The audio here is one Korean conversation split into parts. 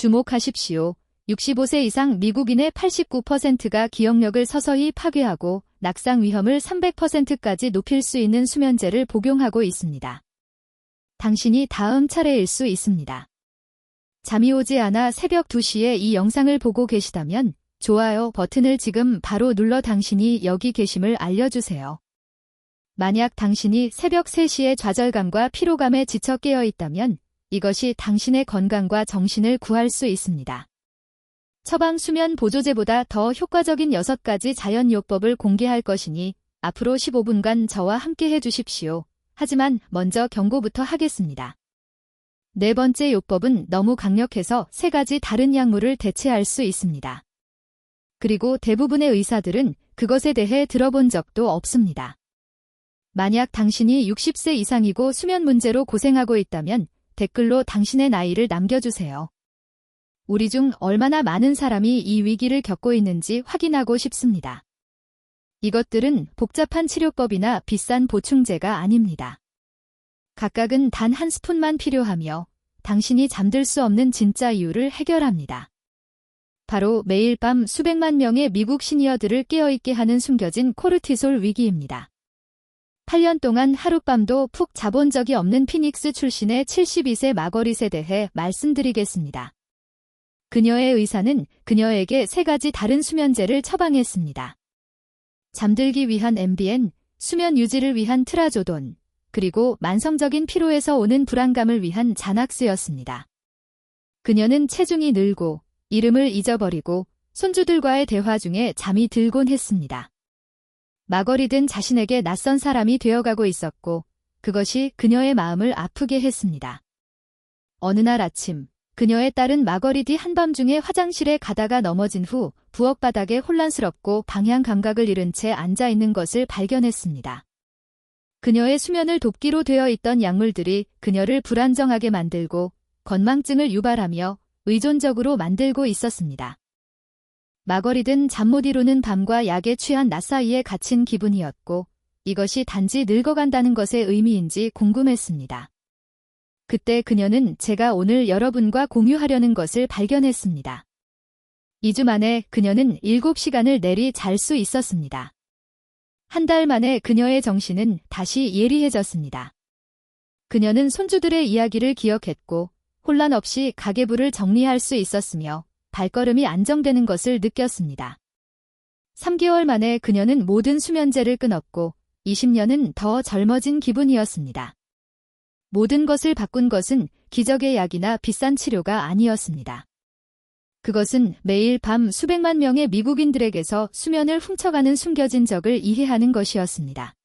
주목하십시오. 65세 이상 미국인의 89%가 기억력을 서서히 파괴하고 낙상 위험을 300%까지 높일 수 있는 수면제를 복용하고 있습니다. 당신이 다음 차례일 수 있습니다. 잠이 오지 않아 새벽 2시에 이 영상을 보고 계시다면 좋아요 버튼을 지금 바로 눌러 당신이 여기 계심을 알려주세요. 만약 당신이 새벽 3시에 좌절감과 피로감에 지쳐 깨어 있다면 이것이 당신의 건강과 정신을 구할 수 있습니다. 처방 수면 보조제보다 더 효과적인 6가지 자연요법을 공개할 것이니 앞으로 15분간 저와 함께 해주십시오. 하지만 먼저 경고부터 하겠습니다. 네 번째 요법은 너무 강력해서 3가지 다른 약물을 대체할 수 있습니다. 그리고 대부분의 의사들은 그것에 대해 들어본 적도 없습니다. 만약 당신이 60세 이상이고 수면 문제로 고생하고 있다면 댓글로 당신의 나이를 남겨주세요. 우리 중 얼마나 많은 사람이 이 위기를 겪고 있는지 확인하고 싶습니다. 이것들은 복잡한 치료법이나 비싼 보충제가 아닙니다. 각각은 단 한 스푼만 필요하며 당신이 잠들 수 없는 진짜 이유를 해결합니다. 바로 매일 밤 수백만 명의 미국 시니어들을 깨어있게 하는 숨겨진 코르티솔 위기입니다. 8년 동안 하룻밤도 푹 자본 적이 없는 피닉스 출신의 72세 마거릿에 대해 말씀드리겠습니다. 그녀의 의사는 그녀에게 3가지 다른 수면제를 처방했습니다. 잠들기 위한 앰비엔, 수면 유지를 위한 트라조돈, 그리고 만성적인 피로에서 오는 불안감을 위한 자낙스였습니다. 그녀는 체중이 늘고 이름을 잊어버리고 손주들과의 대화 중에 잠이 들곤 했습니다. 마거릿은 자신에게 낯선 사람이 되어가고 있었고 그것이 그녀의 마음을 아프게 했습니다. 어느 날 아침 그녀의 딸은 마거릿이 한밤중에 화장실에 가다가 넘어진 후 부엌 바닥에 혼란스럽고 방향 감각을 잃은 채 앉아있는 것을 발견했습니다. 그녀의 수면을 돕기로 되어 있던 약물들이 그녀를 불안정하게 만들고 건망증을 유발하며 의존적으로 만들고 있었습니다. 마거릿은 잠 못 이루는 밤과 약에 취한 낮 사이에 갇힌 기분이었고 이것이 단지 늙어간다는 것의 의미인지 궁금했습니다. 그때 그녀는 제가 오늘 여러분과 공유하려는 것을 발견했습니다. 2주 만에 그녀는 7시간을 내리 잘 수 있었습니다. 한 달 만에 그녀의 정신은 다시 예리해졌습니다. 그녀는 손주들의 이야기를 기억했고 혼란 없이 가계부를 정리할 수 있었으며 발걸음이 안정되는 것을 느꼈습니다. 3개월 만에 그녀는 모든 수면제를 끊었고 20년은 더 젊어진 기분이었습니다. 모든 것을 바꾼 것은 기적의 약이나 비싼 치료가 아니었습니다. 그것은 매일 밤 수백만 명의 미국인들에게서 수면을 훔쳐가는 숨겨진 적을 이해하는 것이었습니다.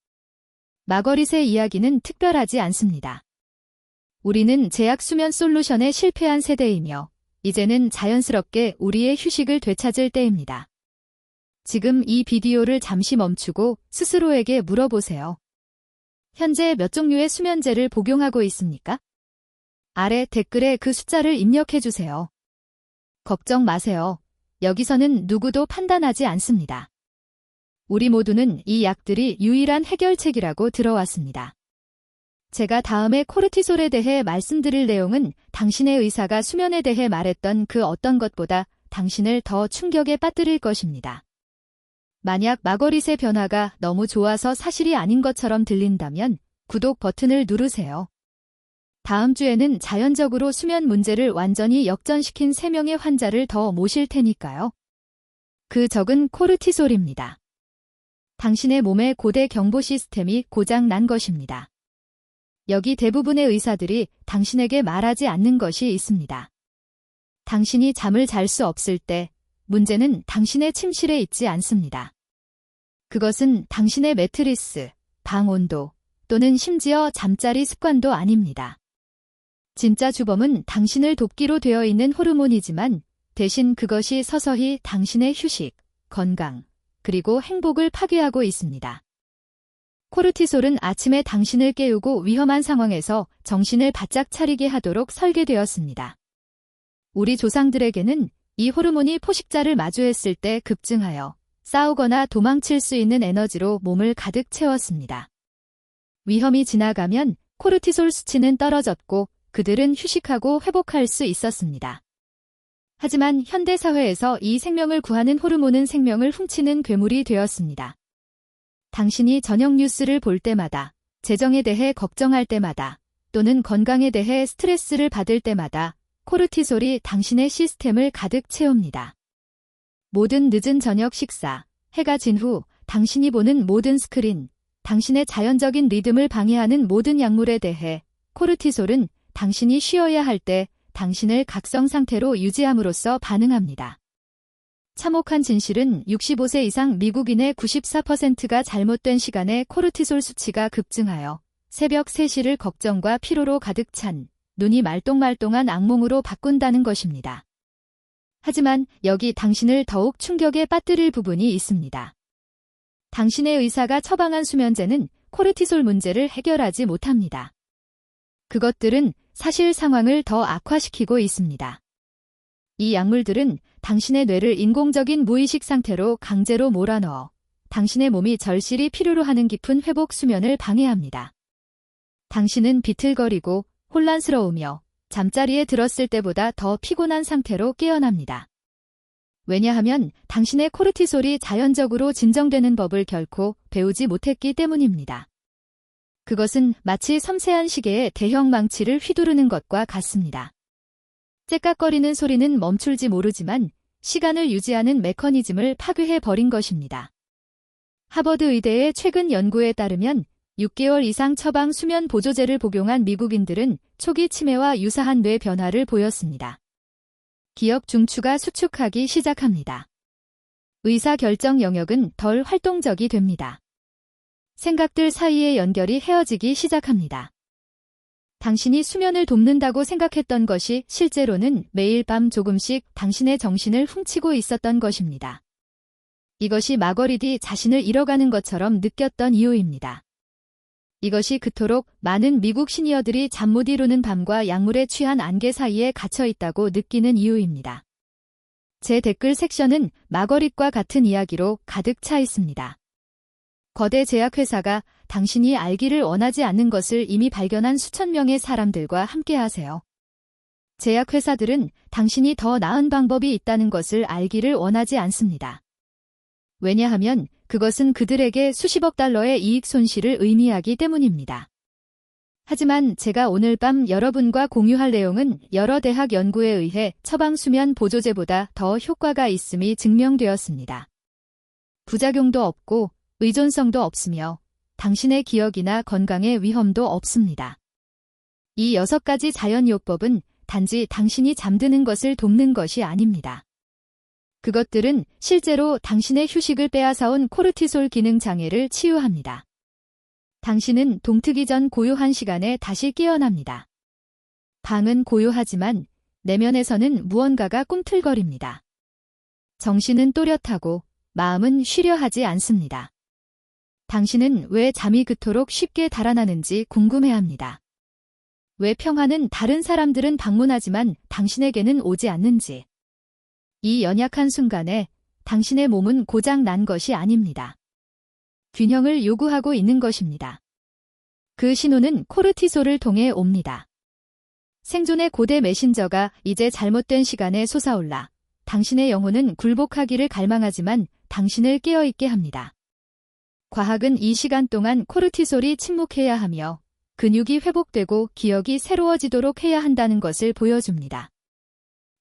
마거릿의 이야기는 특별하지 않습니다. 우리는 제약 수면 솔루션에 실패한 세대이며 이제는 자연스럽게 우리의 휴식을 되찾을 때입니다. 지금 이 비디오를 잠시 멈추고 스스로에게 물어보세요. 현재 몇 종류의 수면제를 복용하고 있습니까? 아래 댓글에 그 숫자를 입력해주세요. 걱정 마세요. 여기서는 누구도 판단하지 않습니다. 우리 모두는 이 약들이 유일한 해결책이라고 들어왔습니다. 제가 다음에 코르티솔에 대해 말씀드릴 내용은 당신의 의사가 수면에 대해 말했던 그 어떤 것보다 당신을 더 충격에 빠뜨릴 것입니다. 만약 마거릿의 변화가 너무 좋아서 사실이 아닌 것처럼 들린다면 구독 버튼을 누르세요. 다음 주에는 자연적으로 수면 문제를 완전히 역전시킨 3명의 환자를 더 모실 테니까요. 그 적은 코르티솔입니다. 당신의 몸의 고대 경보 시스템이 고장 난 것입니다. 여기 대부분의 의사들이 당신에게 말하지 않는 것이 있습니다. 당신이 잠을 잘 수 없을 때 문제는 당신의 침실에 있지 않습니다. 그것은 당신의 매트리스, 방 온도 또는 심지어 잠자리 습관도 아닙니다. 진짜 주범은 당신을 돕기로 되어 있는 호르몬이지만 대신 그것이 서서히 당신의 휴식, 건강, 그리고 행복을 파괴하고 있습니다. 코르티솔은 아침에 당신을 깨우고 위험한 상황에서 정신을 바짝 차리게 하도록 설계되었습니다. 우리 조상들에게는 이 호르몬이 포식자를 마주했을 때 급증하여 싸우거나 도망칠 수 있는 에너지로 몸을 가득 채웠습니다. 위험이 지나가면 코르티솔 수치는 떨어졌고 그들은 휴식하고 회복할 수 있었습니다. 하지만 현대사회에서 이 생명을 구하는 호르몬은 생명을 훔치는 괴물이 되었습니다. 당신이 저녁 뉴스를 볼 때마다, 재정에 대해 걱정할 때마다, 또는 건강에 대해 스트레스를 받을 때마다 코르티솔이 당신의 시스템을 가득 채웁니다. 모든 늦은 저녁 식사, 해가 진 후 당신이 보는 모든 스크린, 당신의 자연적인 리듬을 방해하는 모든 약물에 대해 코르티솔은 당신이 쉬어야 할 때 당신을 각성 상태로 유지함으로써 반응합니다. 참혹한 진실은 65세 이상 미국인의 94%가 잘못된 시간에 코르티솔 수치가 급증하여 새벽 3시를 걱정과 피로로 가득 찬 눈이 말똥말똥한 악몽으로 바꾼다는 것입니다. 하지만 여기 당신을 더욱 충격에 빠뜨릴 부분이 있습니다. 당신의 의사가 처방한 수면제는 코르티솔 문제를 해결하지 못합니다. 그것들은 사실 상황을 더 악화시키고 있습니다. 이 약물들은 당신의 뇌를 인공적인 무의식 상태로 강제로 몰아넣어 당신의 몸이 절실히 필요로 하는 깊은 회복 수면을 방해합니다. 당신은 비틀거리고 혼란스러우며 잠자리에 들었을 때보다 더 피곤한 상태로 깨어납니다. 왜냐하면 당신의 코르티솔이 자연적으로 진정되는 법을 결코 배우지 못했기 때문입니다. 그것은 마치 섬세한 시계에 대형 망치를 휘두르는 것과 같습니다. 째깍거리는 소리는 멈출지 모르지만 시간을 유지하는 메커니즘을 파괴해버린 것입니다. 하버드 의대의 최근 연구에 따르면 6개월 이상 처방 수면 보조제를 복용한 미국인들은 초기 치매와 유사한 뇌 변화를 보였습니다. 기억 중추가 수축하기 시작합니다. 의사결정 영역은 덜 활동적이 됩니다. 생각들 사이의 연결이 헤어지기 시작합니다. 당신이 수면을 돕는다고 생각했던 것이 실제로는 매일 밤 조금씩 당신의 정신을 훔치고 있었던 것입니다. 이것이 마거리디 자신을 잃어가는 것처럼 느꼈던 이유입니다. 이것이 그토록 많은 미국 시니어들이 잠 못 이루는 밤과 약물에 취한 안개 사이에 갇혀 있다고 느끼는 이유입니다. 제 댓글 섹션은 마거릿과 같은 이야기로 가득 차 있습니다. 거대 제약회사가 당신이 알기를 원하지 않는 것을 이미 발견한 수천 명의 사람들과 함께하세요. 제약회사들은 당신이 더 나은 방법이 있다는 것을 알기를 원하지 않습니다. 왜냐하면 그것은 그들에게 수십억 달러의 이익 손실을 의미하기 때문입니다. 하지만 제가 오늘 밤 여러분과 공유할 내용은 여러 대학 연구에 의해 처방수면 보조제보다 더 효과가 있음이 증명되었습니다. 부작용도 없고 의존성도 없으며 당신의 기억이나 건강에 위험도 없습니다. 이 6가지 자연요법은 단지 당신이 잠드는 것을 돕는 것이 아닙니다. 그것들은 실제로 당신의 휴식을 빼앗아온 코르티솔 기능 장애를 치유합니다. 당신은 동트기 전 고요한 시간에 다시 깨어납니다. 방은 고요하지만 내면에서는 무언가가 꿈틀거립니다. 정신은 또렷하고 마음은 쉬려 하지 않습니다. 당신은 왜 잠이 그토록 쉽게 달아나는지 궁금해합니다. 왜 평화는 다른 사람들은 방문하지만 당신에게는 오지 않는지. 이 연약한 순간에 당신의 몸은 고장 난 것이 아닙니다. 균형을 요구하고 있는 것입니다. 그 신호는 코르티솔을 통해 옵니다. 생존의 고대 메신저가 이제 잘못된 시간에 솟아올라 당신의 영혼은 굴복하기를 갈망하지만 당신을 깨어있게 합니다. 과학은 이 시간 동안 코르티솔이 침묵해야 하며 근육이 회복되고 기억이 새로워지도록 해야 한다는 것을 보여줍니다.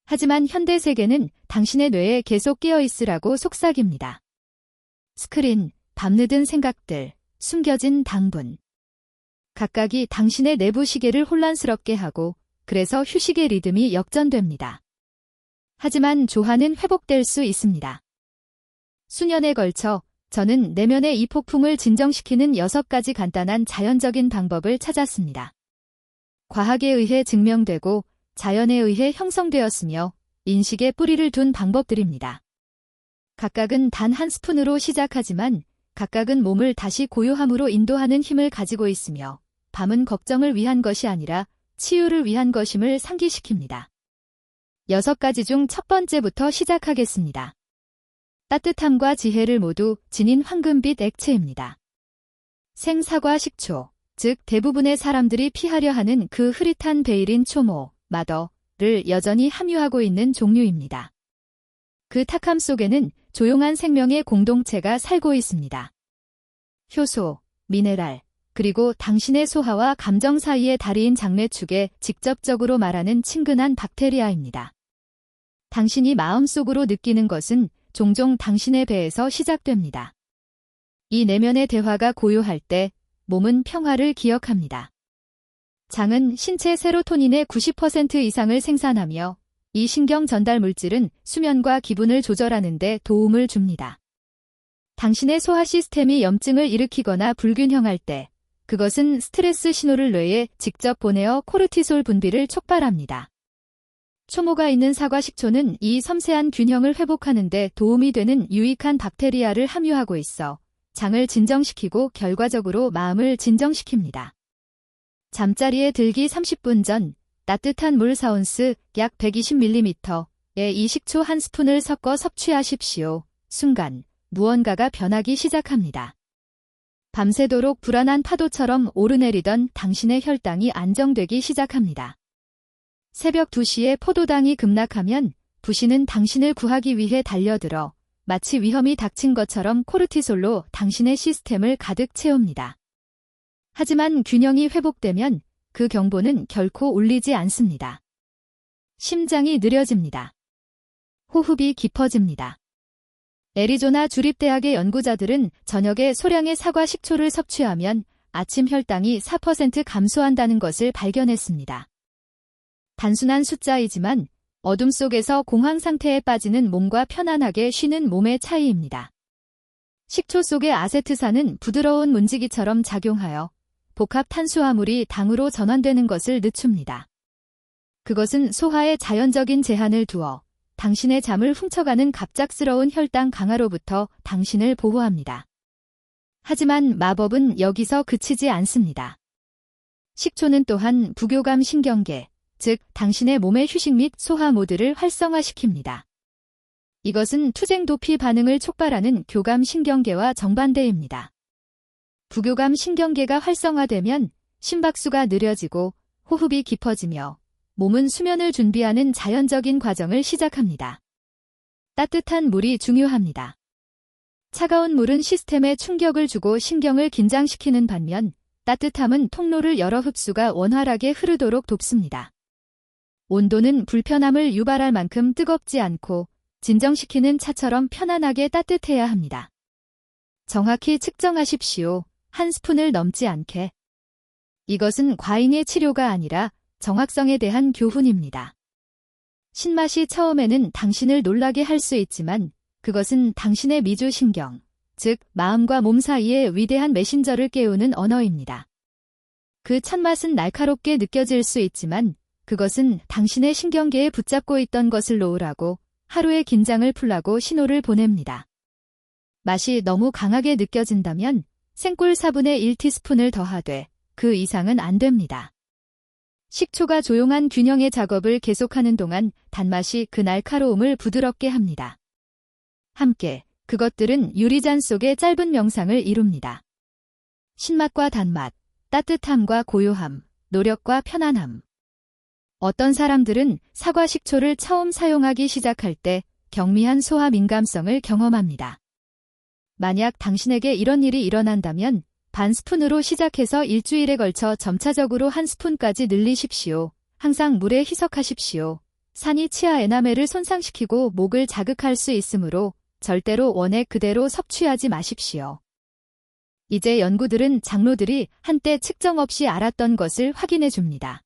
하지만 현대 세계는 당신의 뇌에 계속 깨어있으라고 속삭입니다. 스크린, 밤늦은 생각들, 숨겨진 당분. 각각이 당신의 내부 시계를 혼란스럽게 하고 그래서 휴식의 리듬이 역전됩니다. 하지만 조화는 회복될 수 있습니다. 수년에 걸쳐 저는 내면의 이 폭풍을 진정시키는 6가지 간단한 자연적인 방법을 찾았습니다. 과학에 의해 증명되고 자연에 의해 형성되었으며 인식에 뿌리를 둔 방법들입니다. 각각은 단 한 스푼으로 시작하지만 각각은 몸을 다시 고요함으로 인도하는 힘을 가지고 있으며 밤은 걱정을 위한 것이 아니라 치유를 위한 것임을 상기시킵니다. 6가지 중 첫 번째부터 시작하겠습니다. 따뜻함과 지혜를 모두 지닌 황금빛 액체입니다. 생사과 식초, 즉 대부분의 사람들이 피하려 하는 그 흐릿한 베일인 초모, 마더, 를 여전히 함유하고 있는 종류입니다. 그 탁함 속에는 조용한 생명의 공동체가 살고 있습니다. 효소, 미네랄, 그리고 당신의 소화와 감정 사이의 다리인 장내축에 직접적으로 말하는 친근한 박테리아입니다. 당신이 마음속으로 느끼는 것은 종종 당신의 배에서 시작됩니다. 이 내면의 대화가 고요할 때 몸은 평화를 기억합니다. 장은 신체 세로토닌의 90% 이상을 생산하며 이 신경 전달 물질은 수면과 기분을 조절하는 데 도움을 줍니다. 당신의 소화 시스템이 염증을 일으키거나 불균형할 때 그것은 스트레스 신호를 뇌에 직접 보내어 코르티솔 분비를 촉발합니다. 초모가 있는 사과 식초는 이 섬세한 균형을 회복하는 데 도움이 되는 유익한 박테리아를 함유하고 있어 장을 진정시키고 결과적으로 마음을 진정시킵니다. 잠자리에 들기 30분 전 따뜻한 물 4온스 약 120ml에 이 식초 한 스푼을 섞어 섭취하십시오. 순간 무언가가 변하기 시작합니다. 밤새도록 불안한 파도처럼 오르내리던 당신의 혈당이 안정되기 시작합니다. 새벽 2시에 포도당이 급락하면 부시는 당신을 구하기 위해 달려들어 마치 위험이 닥친 것처럼 코르티솔로 당신의 시스템을 가득 채웁니다. 하지만 균형이 회복되면 그 경보는 결코 울리지 않습니다. 심장이 느려집니다. 호흡이 깊어집니다. 애리조나 주립대학의 연구자들은 저녁에 소량의 사과 식초를 섭취하면 아침 혈당이 4% 감소한다는 것을 발견했습니다. 단순한 숫자이지만 어둠 속에서 공황 상태에 빠지는 몸과 편안하게 쉬는 몸의 차이입니다. 식초 속의 아세트산은 부드러운 문지기처럼 작용하여 복합 탄수화물이 당으로 전환되는 것을 늦춥니다. 그것은 소화에 자연적인 제한을 두어 당신의 잠을 훔쳐가는 갑작스러운 혈당 강화로부터 당신을 보호합니다. 하지만 마법은 여기서 그치지 않습니다. 식초는 또한 부교감 신경계, 즉 당신의 몸의 휴식 및 소화 모드를 활성화시킵니다. 이것은 투쟁 도피 반응을 촉발하는 교감 신경계와 정반대입니다. 부교감 신경계가 활성화되면 심박수가 느려지고 호흡이 깊어지며 몸은 수면을 준비하는 자연적인 과정을 시작합니다. 따뜻한 물이 중요합니다. 차가운 물은 시스템에 충격을 주고 신경을 긴장시키는 반면 따뜻함은 통로를 열어 흡수가 원활하게 흐르도록 돕습니다. 온도는 불편함을 유발할 만큼 뜨겁지 않고 진정시키는 차처럼 편안하게 따뜻해야 합니다. 정확히 측정하십시오. 한 스푼을 넘지 않게. 이것은 과잉의 치료가 아니라 정확성에 대한 교훈입니다. 신맛이 처음에는 당신을 놀라게 할 수 있지만 그것은 당신의 미주신경, 즉 마음과 몸 사이의 위대한 메신저를 깨우는 언어입니다. 그 첫맛은 날카롭게 느껴질 수 있지만 그것은 당신의 신경계에 붙잡고 있던 것을 놓으라고 하루의 긴장을 풀라고 신호를 보냅니다. 맛이 너무 강하게 느껴진다면 생꿀 4분의 1티스푼을 더하되 그 이상은 안 됩니다. 식초가 조용한 균형의 작업을 계속하는 동안 단맛이 그 날카로움을 부드럽게 합니다. 함께 그것들은 유리잔 속의 짧은 명상을 이룹니다. 신맛과 단맛, 따뜻함과 고요함, 노력과 편안함. 어떤 사람들은 사과 식초를 처음 사용하기 시작할 때 경미한 소화 민감성을 경험합니다. 만약 당신에게 이런 일이 일어난다면 반 스푼으로 시작해서 일주일에 걸쳐 점차적으로 한 스푼까지 늘리십시오. 항상 물에 희석하십시오. 산이 치아 에나멜을 손상시키고 목을 자극할 수 있으므로 절대로 원액 그대로 섭취하지 마십시오. 이제 연구들은 장로들이 한때 측정 없이 알았던 것을 확인해 줍니다.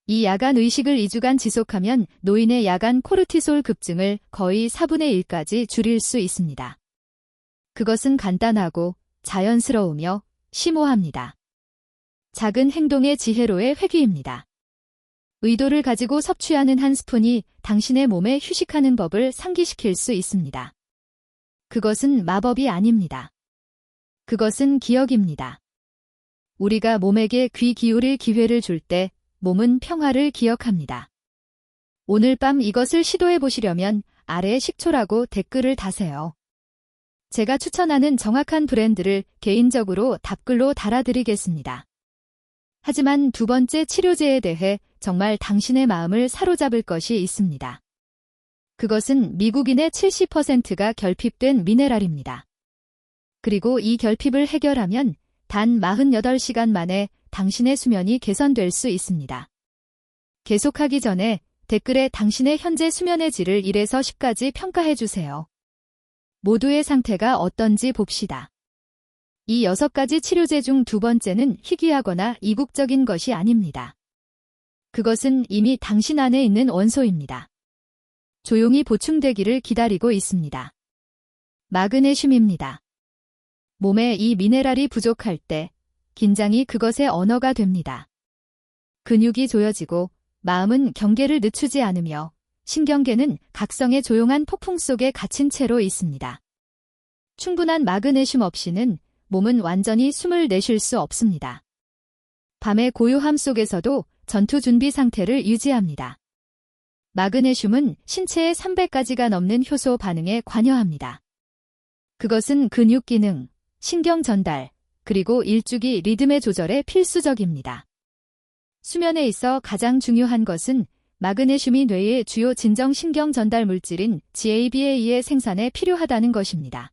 이 야간 의식을 2주간 지속하면 노인의 야간 코르티솔 급증을 거의 4분의 1까지 줄일 수 있습니다. 그것은 간단하고 자연스러우며 심오합니다. 작은 행동의 지혜로의 회귀입니다. 의도를 가지고 섭취하는 한 스푼이 당신의 몸에 휴식하는 법을 상기시킬 수 있습니다. 그것은 마법이 아닙니다. 그것은 기억입니다. 우리가 몸에게 귀 기울일 기회를 줄 때 몸은 평화를 기억합니다. 오늘 밤 이것을 시도해 보시려면 아래 식초라고 댓글을 다세요. 제가 추천하는 정확한 브랜드를 개인적으로 답글로 달아드리겠습니다. 하지만 두 번째 치료제에 대해 정말 당신의 마음을 사로잡을 것이 있습니다. 그것은 미국인의 70%가 결핍된 미네랄입니다. 그리고 이 결핍을 해결하면 단 48시간 만에 당신의 수면이 개선될 수 있습니다. 계속하기 전에 댓글에 당신의 현재 수면의 질을 1에서 10까지 평가해 주세요. 모두의 상태가 어떤지 봅시다. 이 6가지 치료제 중 두 번째는 희귀하거나 이국적인 것이 아닙니다. 그것은 이미 당신 안에 있는 원소입니다. 조용히 보충되기를 기다리고 있습니다. 마그네슘입니다. 몸에 이 미네랄이 부족할 때 긴장이 그것의 언어가 됩니다. 근육이 조여지고 마음은 경계를 늦추지 않으며 신경계는 각성의 조용한 폭풍 속에 갇힌 채로 있습니다. 충분한 마그네슘 없이는 몸은 완전히 숨을 내쉴 수 없습니다. 밤의 고요함 속에서도 전투 준비 상태를 유지합니다. 마그네슘은 신체의 300가지가 넘는 효소 반응에 관여합니다. 그것은 근육 기능, 신경 전달, 그리고 일주기 리듬의 조절에 필수적입니다. 수면에 있어 가장 중요한 것은 마그네슘이 뇌의 주요 진정 신경 전달 물질인 GABA의 생산에 필요하다는 것입니다.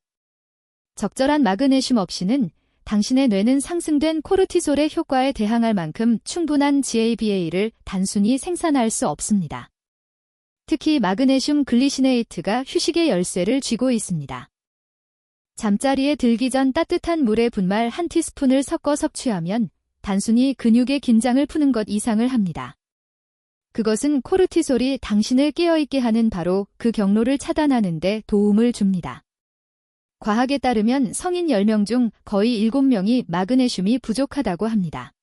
적절한 마그네슘 없이는 당신의 뇌는 상승된 코르티솔의 효과에 대항할 만큼 충분한 GABA를 단순히 생산할 수 없습니다. 특히 마그네슘 글리시네이트가 휴식의 열쇠를 쥐고 있습니다. 잠자리에 들기 전 따뜻한 물에 분말 1티스푼을 섞어 섭취하면 단순히 근육의 긴장을 푸는 것 이상을 합니다. 그것은 코르티솔이 당신을 깨어있게 하는 바로 그 경로를 차단하는 데 도움을 줍니다. 과학에 따르면 성인 10명 중 거의 7명이 마그네슘이 부족하다고 합니다.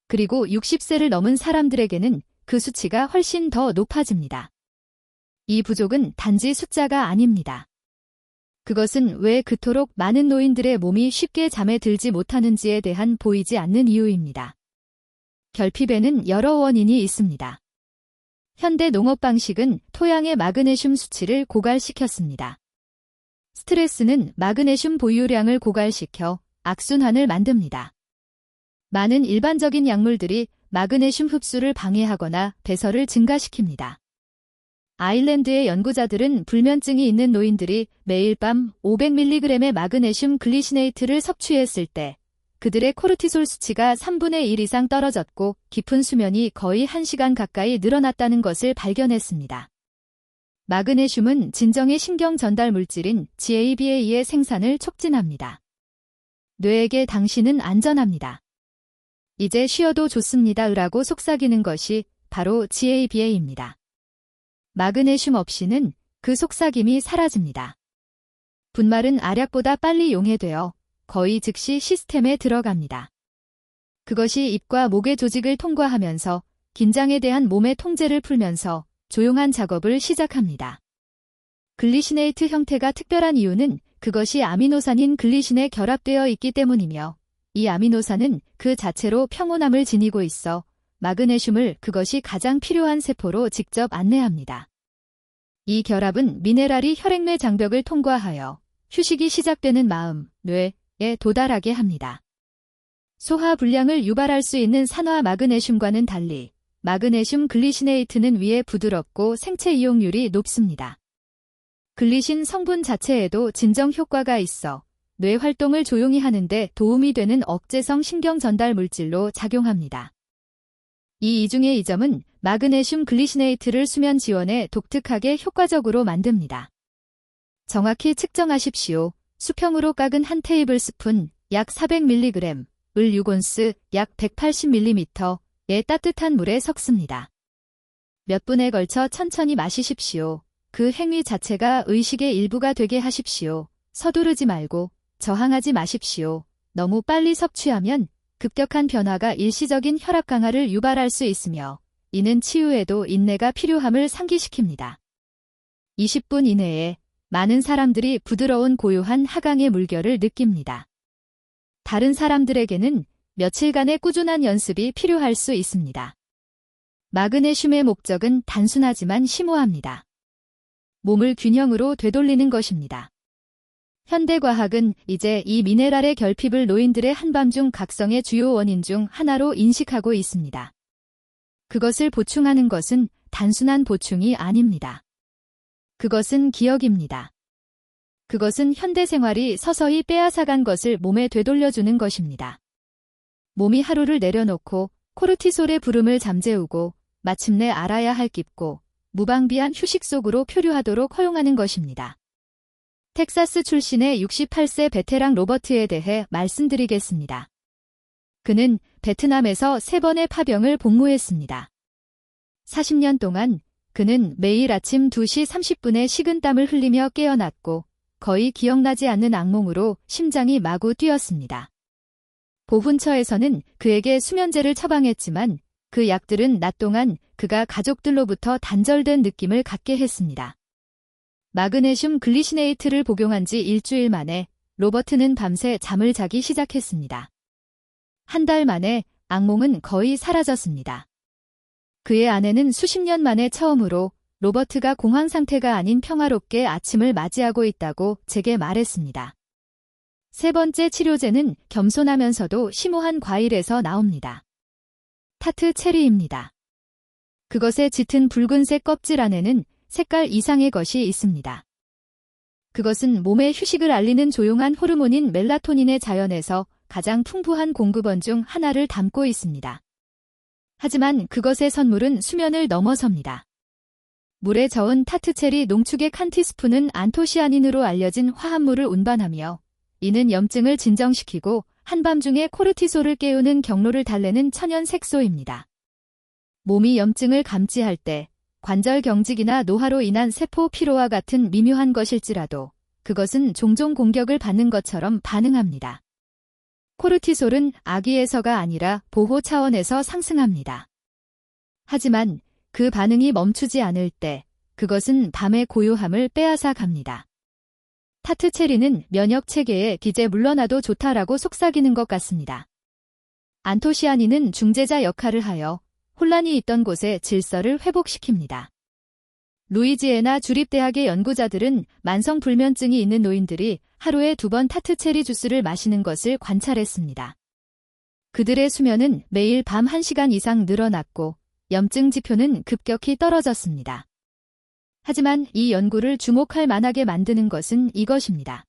그리고 60세를 넘은 사람들에게는 그 수치가 훨씬 더 높아집니다. 이 부족은 단지 숫자가 아닙니다. 그것은 왜 그토록 많은 노인들의 몸이 쉽게 잠에 들지 못하는지에 대한 보이지 않는 이유입니다. 결핍에는 여러 원인이 있습니다. 현대 농업 방식은 토양의 마그네슘 수치를 고갈시켰습니다. 스트레스는 마그네슘 보유량을 고갈시켜 악순환을 만듭니다. 많은 일반적인 약물들이 마그네슘 흡수를 방해하거나 배설을 증가시킵니다. 아일랜드의 연구자들은 불면증이 있는 노인들이 매일 밤 500mg의 마그네슘 글리시네이트를 섭취했을 때 그들의 코르티솔 수치가 3분의 1 이상 떨어졌고 깊은 수면이 거의 1시간 가까이 늘어났다는 것을 발견했습니다. 마그네슘은 진정의 신경 전달 물질인 GABA의 생산을 촉진합니다. 뇌에게 당신은 안전합니다. 이제 쉬어도 좋습니다.라고 속삭이는 것이 바로 GABA입니다. 마그네슘 없이는 그 속삭임이 사라집니다. 분말은 알약보다 빨리 용해되어 거의 즉시 시스템에 들어갑니다. 그것이 입과 목의 조직을 통과하면서 긴장에 대한 몸의 통제를 풀면서 조용한 작업을 시작합니다. 글리시네이트 형태가 특별한 이유는 그것이 아미노산인 글리신에 결합되어 있기 때문이며 이 아미노산은 그 자체로 평온함을 지니고 있어 마그네슘을 그것이 가장 필요한 세포로 직접 안내합니다. 이 결합은 미네랄이 혈액내 장벽을 통과하여 휴식이 시작되는 마음, 뇌에 도달하게 합니다. 소화 불량을 유발할 수 있는 산화 마그네슘과는 달리 마그네슘 글리시네이트는 위에 부드럽고 생체 이용률이 높습니다. 글리신 성분 자체에도 진정 효과가 있어 뇌 활동을 조용히 하는데 도움이 되는 억제성 신경 전달 물질로 작용합니다. 이 이중의 이점은 마그네슘 글리시네이트를 수면 지원에 독특하게 효과적으로 만듭니다. 정확히 측정하십시오. 수평으로 깎은 한 테이블스푼 약 400mg, 을 6온스 약 180ml의 따뜻한 물에 섞습니다. 몇 분에 걸쳐 천천히 마시십시오. 그 행위 자체가 의식의 일부가 되게 하십시오. 서두르지 말고 저항하지 마십시오. 너무 빨리 섭취하면 급격한 변화가 일시적인 혈압 강화를 유발할 수 있으며 이는 치유에도 인내가 필요함을 상기시킵니다. 20분 이내에 많은 사람들이 부드러운 고요한 하강의 물결을 느낍니다. 다른 사람들에게는 며칠간의 꾸준한 연습이 필요할 수 있습니다. 마그네슘의 목적은 단순하지만 심오합니다. 몸을 균형으로 되돌리는 것입니다. 현대과학은 이제 이 미네랄의 결핍을 노인들의 한밤중 각성의 주요 원인 중 하나로 인식하고 있습니다. 그것을 보충하는 것은 단순한 보충이 아닙니다. 그것은 기억입니다. 그것은 현대 생활이 서서히 빼앗아간 것을 몸에 되돌려주는 것입니다. 몸이 하루를 내려놓고 코르티솔의 부름을 잠재우고 마침내 알아야 할 깊고 무방비한 휴식 속으로 표류하도록 허용하는 것입니다. 텍사스 출신의 68세 베테랑 로버트에 대해 말씀드리겠습니다. 그는 베트남에서 3번의 파병을 복무했습니다. 40년 동안 그는 매일 아침 2시 30분에 식은땀을 흘리며 깨어났고 거의 기억나지 않는 악몽으로 심장이 마구 뛰었습니다. 보훈처에서는 그에게 수면제를 처방했지만 그 약들은 낮 동안 그가 가족들로부터 단절된 느낌을 갖게 했습니다. 마그네슘 글리시네이트를 복용한 지 일주일 만에 로버트는 밤새 잠을 자기 시작했습니다. 한 달 만에 악몽은 거의 사라졌습니다. 그의 아내는 수십 년 만에 처음으로 로버트가 공황 상태가 아닌 평화롭게 아침을 맞이하고 있다고 제게 말했습니다. 3번째 치료제는 겸손하면서도 심오한 과일에서 나옵니다. 타트 체리입니다. 그것의 짙은 붉은색 껍질 안에는 색깔 이상의 것이 있습니다. 그것은 몸의 휴식을 알리는 조용한 호르몬인 멜라토닌의 자연에서 가장 풍부한 공급원 중 하나를 담고 있습니다. 하지만 그것의 선물은 수면을 넘어섭니다. 물에 저은 타트체리 농축액 한 티스푼은 안토시아닌으로 알려진 화합물을 운반하며 이는 염증을 진정시키고 한밤중에 코르티솔을 깨우는 경로를 달래는 천연 색소입니다. 몸이 염증을 감지할 때 관절 경직이나 노화로 인한 세포 피로와 같은 미묘한 것일지라도 그것은 종종 공격을 받는 것처럼 반응합니다. 코르티솔은 악의에서가 아니라 보호 차원에서 상승합니다. 하지만 그 반응이 멈추지 않을 때 그것은 밤의 고요함을 빼앗아 갑니다. 타트체리는 면역 체계에 기재 물러나도 좋다라고 속삭이는 것 같습니다. 안토시아닌은 중재자 역할을 하여 혼란이 있던 곳의 질서를 회복시킵니다. 루이지애나 주립대학의 연구자들은 만성불면증이 있는 노인들이 하루에 2번 타트체리 주스를 마시는 것을 관찰했습니다. 그들의 수면은 매일 밤 1시간 이상 늘어났고 염증 지표는 급격히 떨어졌습니다. 하지만 이 연구를 주목할 만하게 만드는 것은 이것입니다.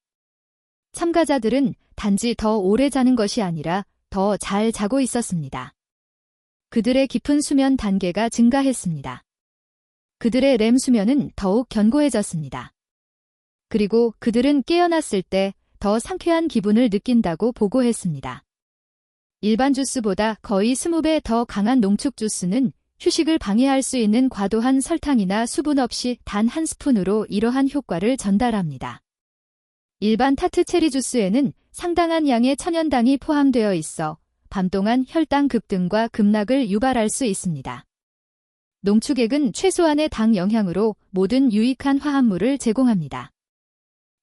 참가자들은 단지 더 오래 자는 것이 아니라 더 잘 자고 있었습니다. 그들의 깊은 수면 단계가 증가했습니다. 그들의 렘 수면은 더욱 견고해졌습니다. 그리고 그들은 깨어났을 때 더 상쾌한 기분을 느낀다고 보고했습니다. 일반 주스보다 거의 20배 더 강한 농축 주스는 휴식을 방해할 수 있는 과도한 설탕이나 수분 없이 단 1스푼으로 이러한 효과를 전달합니다. 일반 타트 체리 주스에는 상당한 양의 천연당이 포함되어 있어 밤 동안 혈당 급등과 급락을 유발할 수 있습니다. 농축액은 최소한의 당 영향으로 모든 유익한 화합물을 제공합니다.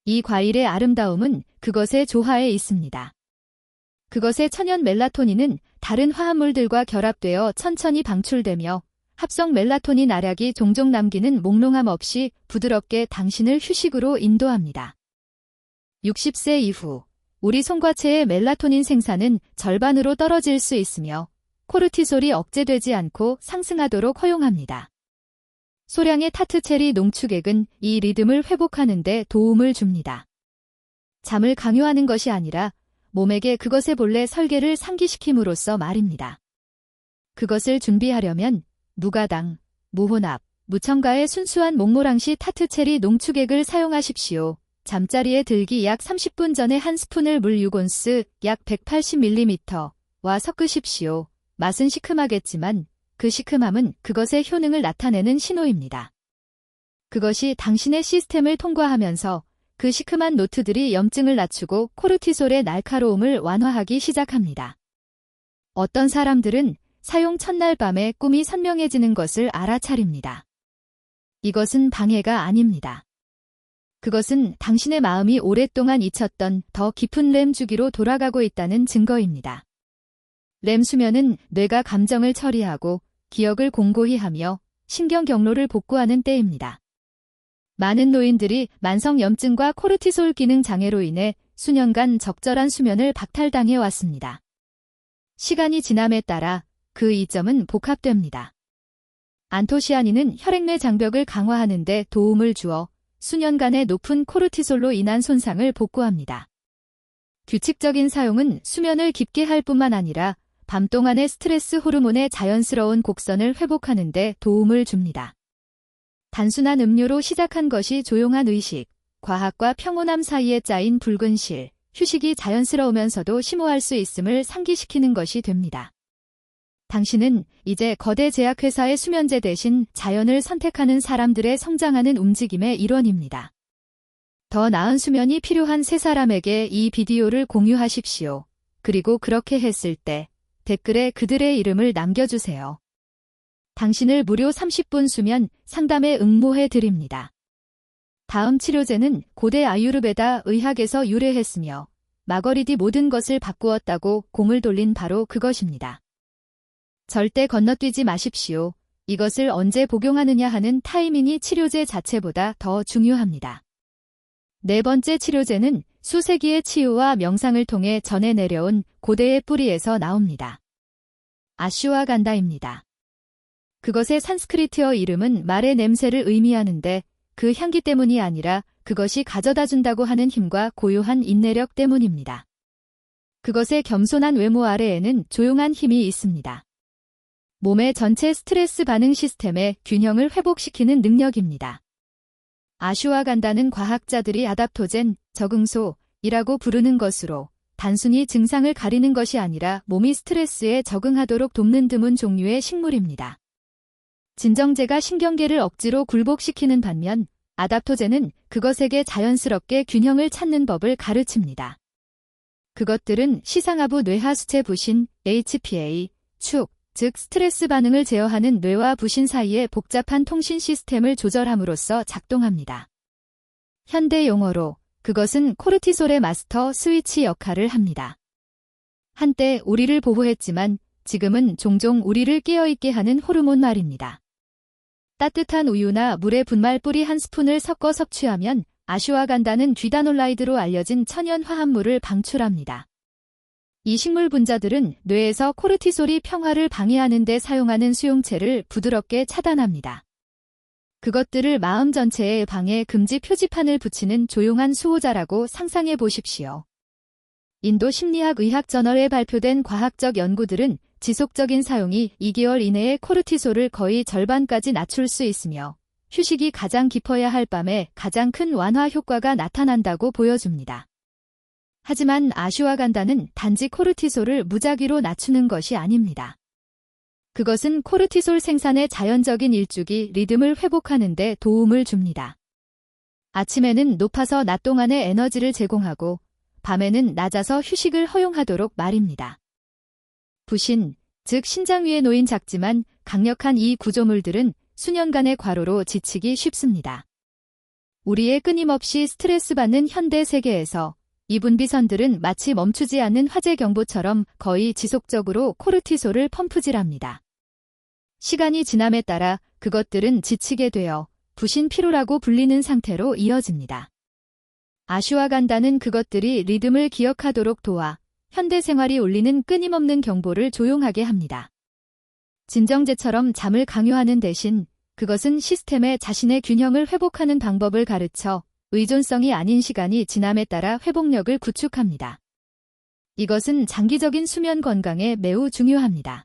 이 과일의 아름다움은 그것의 조화에 있습니다. 그것의 천연 멜라토닌은 다른 화합물들과 결합되어 천천히 방출되며 합성 멜라토닌 알약이 종종 남기는 몽롱함 없이 부드럽게 당신을 휴식으로 인도합니다. 60세 이후 우리 송과체의 멜라토닌 생산은 절반으로 떨어질 수 있으며 코르티솔이 억제되지 않고 상승하도록 허용합니다. 소량의 타트체리 농축액은 이 리듬을 회복하는 데 도움을 줍니다. 잠을 강요하는 것이 아니라 몸에게 그것의 본래 설계를 상기시킴으로써 말입니다. 그것을 준비하려면 무가당, 무혼합, 무첨가의 순수한 몽모랑시 타트체리 농축액을 사용하십시오. 잠자리에 들기 약 30분 전에 한 스푼을 물 6온스, 약 180ml와 섞으십시오. 맛은 시큼하겠지만 그 시큼함은 그것의 효능을 나타내는 신호입니다. 그것이 당신의 시스템을 통과하면서 그 시큼한 노트들이 염증을 낮추고 코르티솔의 날카로움을 완화하기 시작합니다. 어떤 사람들은 사용 첫날 밤에 꿈이 선명해지는 것을 알아차립니다. 이것은 방해가 아닙니다. 그것은 당신의 마음이 오랫동안 잊혔던 더 깊은 렘 주기로 돌아가고 있다는 증거입니다. 렘 수면은 뇌가 감정을 처리하고 기억을 공고히 하며 신경 경로를 복구하는 때입니다. 많은 노인들이 만성염증과 코르티솔 기능 장애로 인해 수년간 적절한 수면을 박탈당해 왔습니다. 시간이 지남에 따라 그 이점은 복합됩니다. 안토시아닌은 혈액내 장벽을 강화하는 데 도움을 주어 수년간의 높은 코르티솔로 인한 손상을 복구합니다. 규칙적인 사용은 수면을 깊게 할 뿐만 아니라 밤 동안의 스트레스 호르몬의 자연스러운 곡선을 회복하는 데 도움을 줍니다. 단순한 음료로 시작한 것이 조용한 의식, 과학과 평온함 사이에 짜인 붉은 실, 휴식이 자연스러우면서도 심오할 수 있음을 상기시키는 것이 됩니다. 당신은 이제 거대 제약회사의 수면제 대신 자연을 선택하는 사람들의 성장하는 움직임의 일원입니다. 더 나은 수면이 필요한 세 사람에게 이 비디오를 공유하십시오. 그리고 그렇게 했을 때 댓글에 그들의 이름을 남겨주세요. 당신을 무료 30분 수면 상담에 응모해 드립니다. 다음 치료제는 고대 아유르베다 의학에서 유래했으며 마거리디 모든 것을 바꾸었다고 공을 돌린 바로 그것입니다. 절대 건너뛰지 마십시오. 이것을 언제 복용하느냐 하는 타이밍이 치료제 자체보다 더 중요합니다. 네 번째 치료제는 수세기의 치유와 명상을 통해 전해 내려온 고대의 뿌리에서 나옵니다. 아슈와간다입니다. 그것의 산스크리트어 이름은 말의 냄새를 의미하는데 그 향기 때문이 아니라 그것이 가져다 준다고 하는 힘과 고요한 인내력 때문입니다. 그것의 겸손한 외모 아래에는 조용한 힘이 있습니다. 몸의 전체 스트레스 반응 시스템의 균형을 회복시키는 능력입니다. 아슈와간다는 과학자들이 아답토젠, 적응소이라고 부르는 것으로 단순히 증상을 가리는 것이 아니라 몸이 스트레스에 적응하도록 돕는 드문 종류의 식물입니다. 진정제가 신경계를 억지로 굴복시키는 반면 아답토젠은 그것에게 자연스럽게 균형을 찾는 법을 가르칩니다. 그것들은 시상하부 뇌하수체 부신, HPA, 축, 즉 스트레스 반응을 제어하는 뇌와 부신 사이의 복잡한 통신 시스템을 조절함으로써 작동합니다. 현대 용어로 그것은 코르티솔의 마스터 스위치 역할을 합니다. 한때 우리를 보호했지만 지금은 종종 우리를 깨어있게 하는 호르몬 말입니다. 따뜻한 우유나 물에 분말 뿌리 한 스푼을 섞어 섭취하면 아슈와간다는 뒤다놀라이드로 알려진 천연 화합물을 방출합니다. 이 식물 분자들은 뇌에서 코르티솔이 평화를 방해하는 데 사용하는 수용체를 부드럽게 차단합니다. 그것들을 마음 전체에 방해 금지 표지판을 붙이는 조용한 수호자라고 상상해 보십시오. 인도 심리학 의학 저널에 발표된 과학적 연구들은 지속적인 사용이 2개월 이내에 코르티솔을 거의 절반까지 낮출 수 있으며 휴식이 가장 깊어야 할 밤에 가장 큰 완화 효과가 나타난다고 보여줍니다. 하지만 아슈와간다는 단지 코르티솔을 무작위로 낮추는 것이 아닙니다. 그것은 코르티솔 생산의 자연적인 일주기 리듬을 회복하는 데 도움을 줍니다. 아침에는 높아서 낮 동안의 에너지를 제공하고 밤에는 낮아서 휴식을 허용하도록 말입니다. 부신, 즉 신장 위에 놓인 작지만 강력한 이 구조물들은 수년간의 과로로 지치기 쉽습니다. 우리의 끊임없이 스트레스 받는 현대 세계에서 이 분비선들은 마치 멈추지 않는 화재 경보처럼 거의 지속적으로 코르티솔을 펌프질합니다. 시간이 지남에 따라 그것들은 지치게 되어 부신 피로라고 불리는 상태로 이어집니다. 아슈와간다는 그것들이 리듬을 기억하도록 도와 현대 생활이 울리는 끊임없는 경보를 조용하게 합니다. 진정제처럼 잠을 강요하는 대신 그것은 시스템에 자신의 균형을 회복하는 방법을 가르쳐 의존성이 아닌 시간이 지남에 따라 회복력을 구축합니다. 이것은 장기적인 수면 건강에 매우 중요합니다.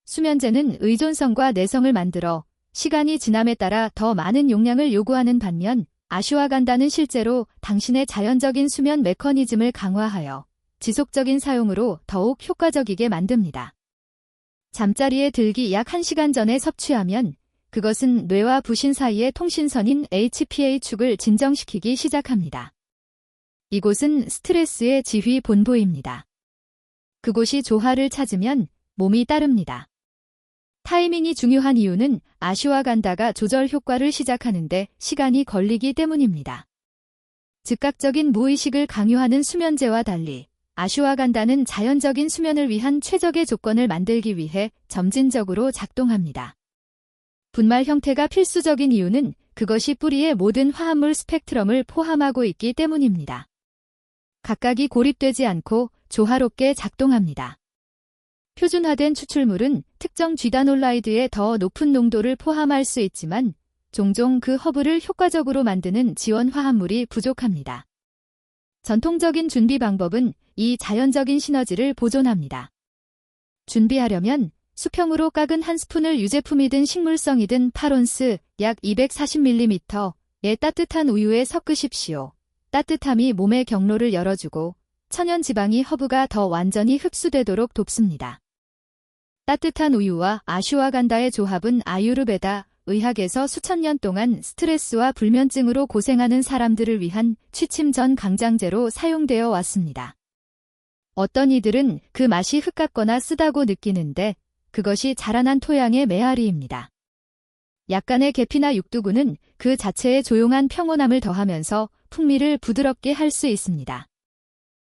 수면제는 의존성과 내성을 만들어 시간이 지남에 따라 더 많은 용량을 요구하는 반면 아슈와간다는 실제로 당신의 자연적인 수면 메커니즘을 강화하여 지속적인 사용으로 더욱 효과적이게 만듭니다. 잠자리에 들기 약 1시간 전에 섭취하면 그것은 뇌와 부신 사이의 통신선인 HPA 축을 진정시키기 시작합니다. 이곳은 스트레스의 지휘 본부입니다. 그곳이 조화를 찾으면 몸이 따릅니다. 타이밍이 중요한 이유는 아슈와간다가 조절 효과를 시작하는데 시간이 걸리기 때문입니다. 즉각적인 무의식을 강요하는 수면제와 달리 아슈와간다는 자연적인 수면을 위한 최적의 조건을 만들기 위해 점진적으로 작동합니다. 분말 형태가 필수적인 이유는 그것이 뿌리의 모든 화합물 스펙트럼을 포함하고 있기 때문입니다. 각각이 고립되지 않고 조화롭게 작동합니다. 표준화된 추출물은 특정 쥐다놀라이드의 더 높은 농도를 포함할 수 있지만 종종 그 허브를 효과적으로 만드는 지원 화합물이 부족합니다. 전통적인 준비 방법은 이 자연적인 시너지를 보존합니다. 준비하려면 수평으로 깎은 한 스푼을 유제품이든 식물성이든 8온스 약 240ml의 따뜻한 우유에 섞으십시오. 따뜻함이 몸의 경로를 열어주고 천연 지방이 허브가 더 완전히 흡수되도록 돕습니다. 따뜻한 우유와 아슈와간다의 조합은 아유르베다, 의학에서 수천 년 동안 스트레스와 불면증으로 고생하는 사람들을 위한 취침 전 강장제로 사용되어 왔습니다. 어떤 이들은 그 맛이 흙 같거나 쓰다고 느끼는데 그것이 자라난 토양의 메아리입니다. 약간의 계피나 육두구는 그 자체의 조용한 평온함을 더하면서 풍미를 부드럽게 할 수 있습니다.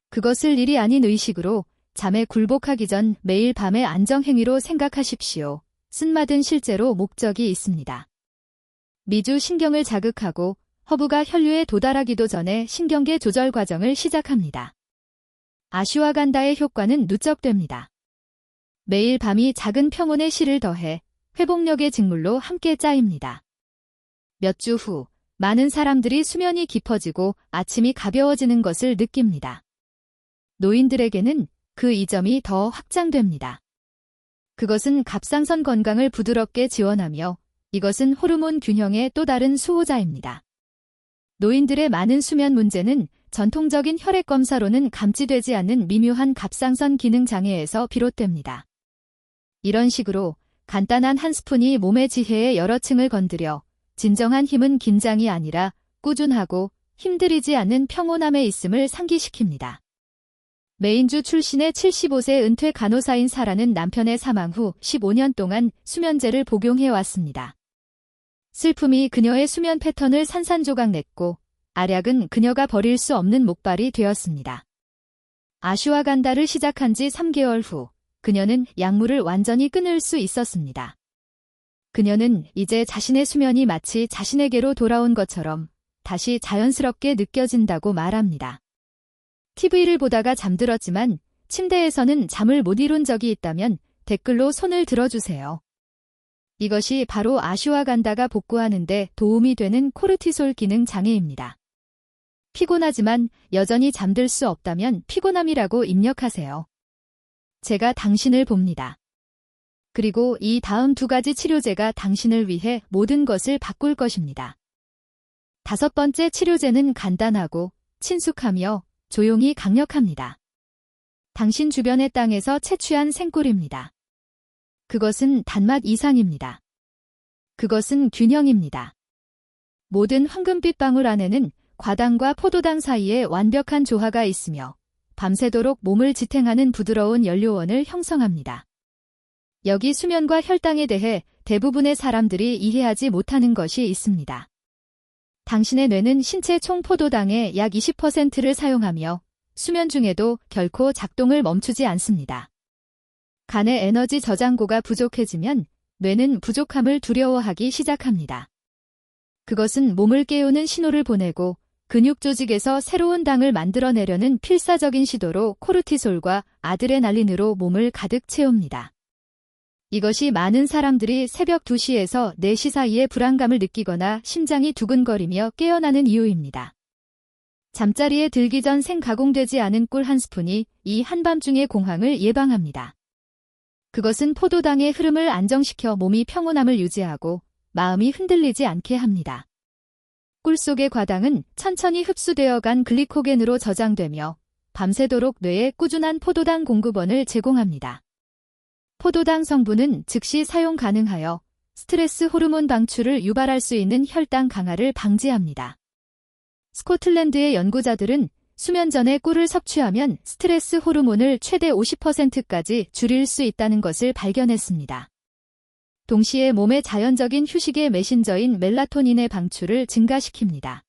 그것을 일이 아닌 의식으로 잠에 굴복하기 전 매일 밤의 안정행위로 생각하십시오. 쓴맛은 실제로 목적이 있습니다. 미주 신경을 자극하고 허브가 혈류에 도달하기도 전에 신경계 조절 과정을 시작합니다. 아슈와간다의 효과는 누적됩니다. 매일 밤이 작은 평온의 실을 더해 회복력의 직물로 함께 짜입니다. 몇 주 후 많은 사람들이 수면이 깊어지고 아침이 가벼워지는 것을 느낍니다. 노인들에게는 그 이점이 더 확장됩니다. 그것은 갑상선 건강을 부드럽게 지원하며 이것은 호르몬 균형의 또 다른 수호자입니다. 노인들의 많은 수면 문제는 전통적인 혈액 검사로는 감지되지 않는 미묘한 갑상선 기능 장애에서 비롯됩니다. 이런 식으로 간단한 한 스푼이 몸의 지혜의 여러 층을 건드려 진정한 힘은 긴장이 아니라 꾸준하고 힘들이지 않는 평온함에 있음을 상기시킵니다. 메인주 출신의 75세 은퇴 간호사인 사라는 남편의 사망 후 15년 동안 수면제를 복용해왔습니다. 슬픔이 그녀의 수면 패턴을 산산조각냈고 알약은 그녀가 버릴 수 없는 목발이 되었습니다. 아슈와간다를 시작한 지 3개월 후 그녀는 약물을 완전히 끊을 수 있었습니다. 그녀는 이제 자신의 수면이 마치 자신에게로 돌아온 것처럼 다시 자연스럽게 느껴진다고 말합니다. TV를 보다가 잠들었지만 침대에서는 잠을 못 이룬 적이 있다면 댓글로 손을 들어주세요. 이것이 바로 아슈와간다가 복구하는 데 도움이 되는 코르티솔 기능 장애입니다. 피곤하지만 여전히 잠들 수 없다면 피곤함이라고 입력하세요. 제가 당신을 봅니다. 그리고 이 다음 두 가지 치료제가 당신을 위해 모든 것을 바꿀 것입니다. 5번째 치료제는 간단하고 친숙하며 조용히 강력합니다. 당신 주변의 땅에서 채취한 생꿀입니다. 그것은 단맛 이상입니다. 그것은 균형입니다. 모든 황금빛 방울 안에는 과당과 포도당 사이에 완벽한 조화가 있으며 밤새도록 몸을 지탱하는 부드러운 연료원을 형성합니다. 여기 수면과 혈당에 대해 대부분의 사람들이 이해하지 못하는 것이 있습니다. 당신의 뇌는 신체 총 포도당의 약 20%를 사용하며 수면 중에도 결코 작동을 멈추지 않습니다. 간의 에너지 저장고가 부족해지면 뇌는 부족함을 두려워하기 시작합니다. 그것은 몸을 깨우는 신호를 보내고 근육 조직에서 새로운 당을 만들어내려는 필사적인 시도로 코르티솔과 아드레날린으로 몸을 가득 채웁니다. 이것이 많은 사람들이 새벽 2시에서 4시 사이에 불안감을 느끼거나 심장이 두근거리며 깨어나는 이유입니다. 잠자리에 들기 전 생가공되지 않은 꿀 한 스푼이 이 한밤중의 공황을 예방합니다. 그것은 포도당의 흐름을 안정시켜 몸이 평온함을 유지하고 마음이 흔들리지 않게 합니다. 꿀 속의 과당은 천천히 흡수되어 간 글리코겐으로 저장되며 밤새도록 뇌에 꾸준한 포도당 공급원을 제공합니다. 포도당 성분은 즉시 사용 가능하여 스트레스 호르몬 방출을 유발할 수 있는 혈당 강화를 방지합니다. 스코틀랜드의 연구자들은 수면 전에 꿀을 섭취하면 스트레스 호르몬을 최대 50%까지 줄일 수 있다는 것을 발견했습니다. 동시에 몸의 자연적인 휴식의 메신저인 멜라토닌의 방출을 증가시킵니다.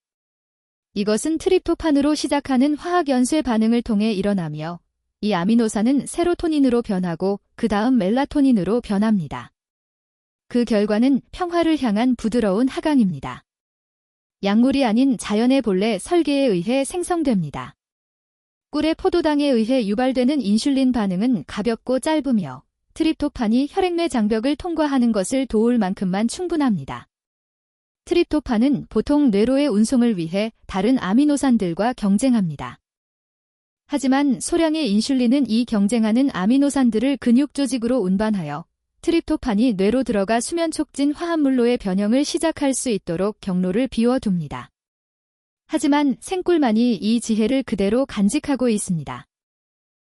이것은 트립토판으로 시작하는 화학 연쇄 반응을 통해 일어나며 이 아미노산은 세로토닌으로 변하고 그 다음 멜라토닌으로 변합니다. 그 결과는 평화를 향한 부드러운 하강입니다. 약물이 아닌 자연의 본래 설계에 의해 생성됩니다. 꿀의 포도당에 의해 유발되는 인슐린 반응은 가볍고 짧으며 트립토판이 혈액내 장벽을 통과하는 것을 도울 만큼만 충분합니다. 트립토판은 보통 뇌로의 운송을 위해 다른 아미노산들과 경쟁합니다. 하지만 소량의 인슐린은 이 경쟁하는 아미노산들을 근육 조직으로 운반하여 트립토판이 뇌로 들어가 수면 촉진 화합물로의 변형을 시작할 수 있도록 경로를 비워둡니다. 하지만 생꿀만이 이 지혜를 그대로 간직하고 있습니다.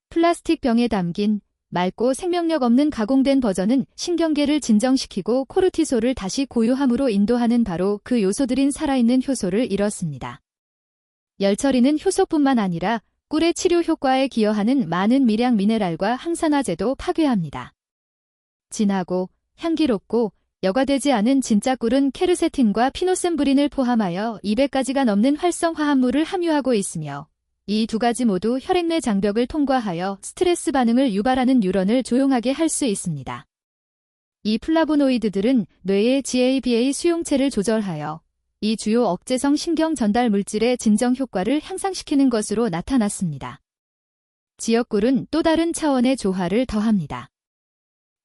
플라스틱 병에 담긴 맑고 생명력 없는 가공된 버전은 신경계를 진정시키고 코르티솔을 다시 고요함으로 인도하는 바로 그 요소들인 살아있는 효소를 잃었습니다. 열 처리는 효소뿐만 아니라 꿀의 치료 효과에 기여하는 많은 미량 미네랄과 항산화제도 파괴합니다. 진하고 향기롭고 여과되지 않은 진짜 꿀은 케르세틴과 피노셈브린을 포함하여 200가지가 넘는 활성 화합물을 함유하고 있으며 이 두 가지 모두 혈액내 장벽을 통과하여 스트레스 반응을 유발하는 뉴런을 조용하게 할 수 있습니다. 이 플라보노이드들은 뇌의 GABA 수용체를 조절하여 이 주요 억제성 신경 전달 물질의 진정 효과를 향상시키는 것으로 나타났습니다. 지역꿀은 또 다른 차원의 조화를 더합니다.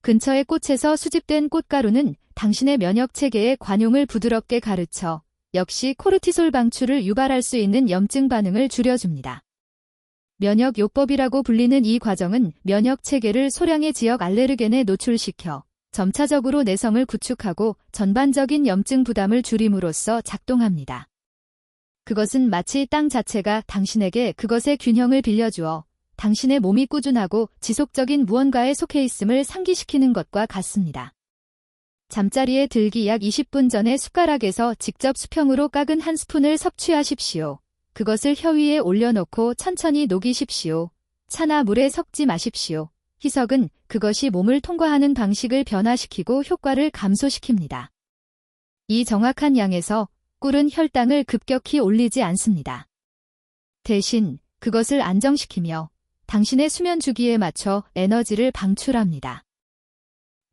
근처의 꽃에서 수집된 꽃가루는 당신의 면역체계의 관용을 부드럽게 가르쳐 역시 코르티솔 방출을 유발할 수 있는 염증 반응을 줄여줍니다. 면역요법이라고 불리는 이 과정은 면역체계를 소량의 지역 알레르겐에 노출시켜 점차적으로 내성을 구축하고 전반적인 염증 부담을 줄임으로써 작동합니다. 그것은 마치 땅 자체가 당신에게 그것의 균형을 빌려주어 당신의 몸이 꾸준하고 지속적인 무언가에 속해 있음을 상기시키는 것과 같습니다. 잠자리에 들기 약 20분 전에 숟가락에서 직접 수평으로 깎은 한 스푼을 섭취하십시오. 그것을 혀 위에 올려놓고 천천히 녹이십시오. 차나 물에 섞지 마십시오. 희석은 그것이 몸을 통과하는 방식을 변화시키고 효과를 감소시킵니다. 이 정확한 양에서 꿀은 혈당을 급격히 올리지 않습니다. 대신 그것을 안정시키며 당신의 수면 주기에 맞춰 에너지를 방출합니다.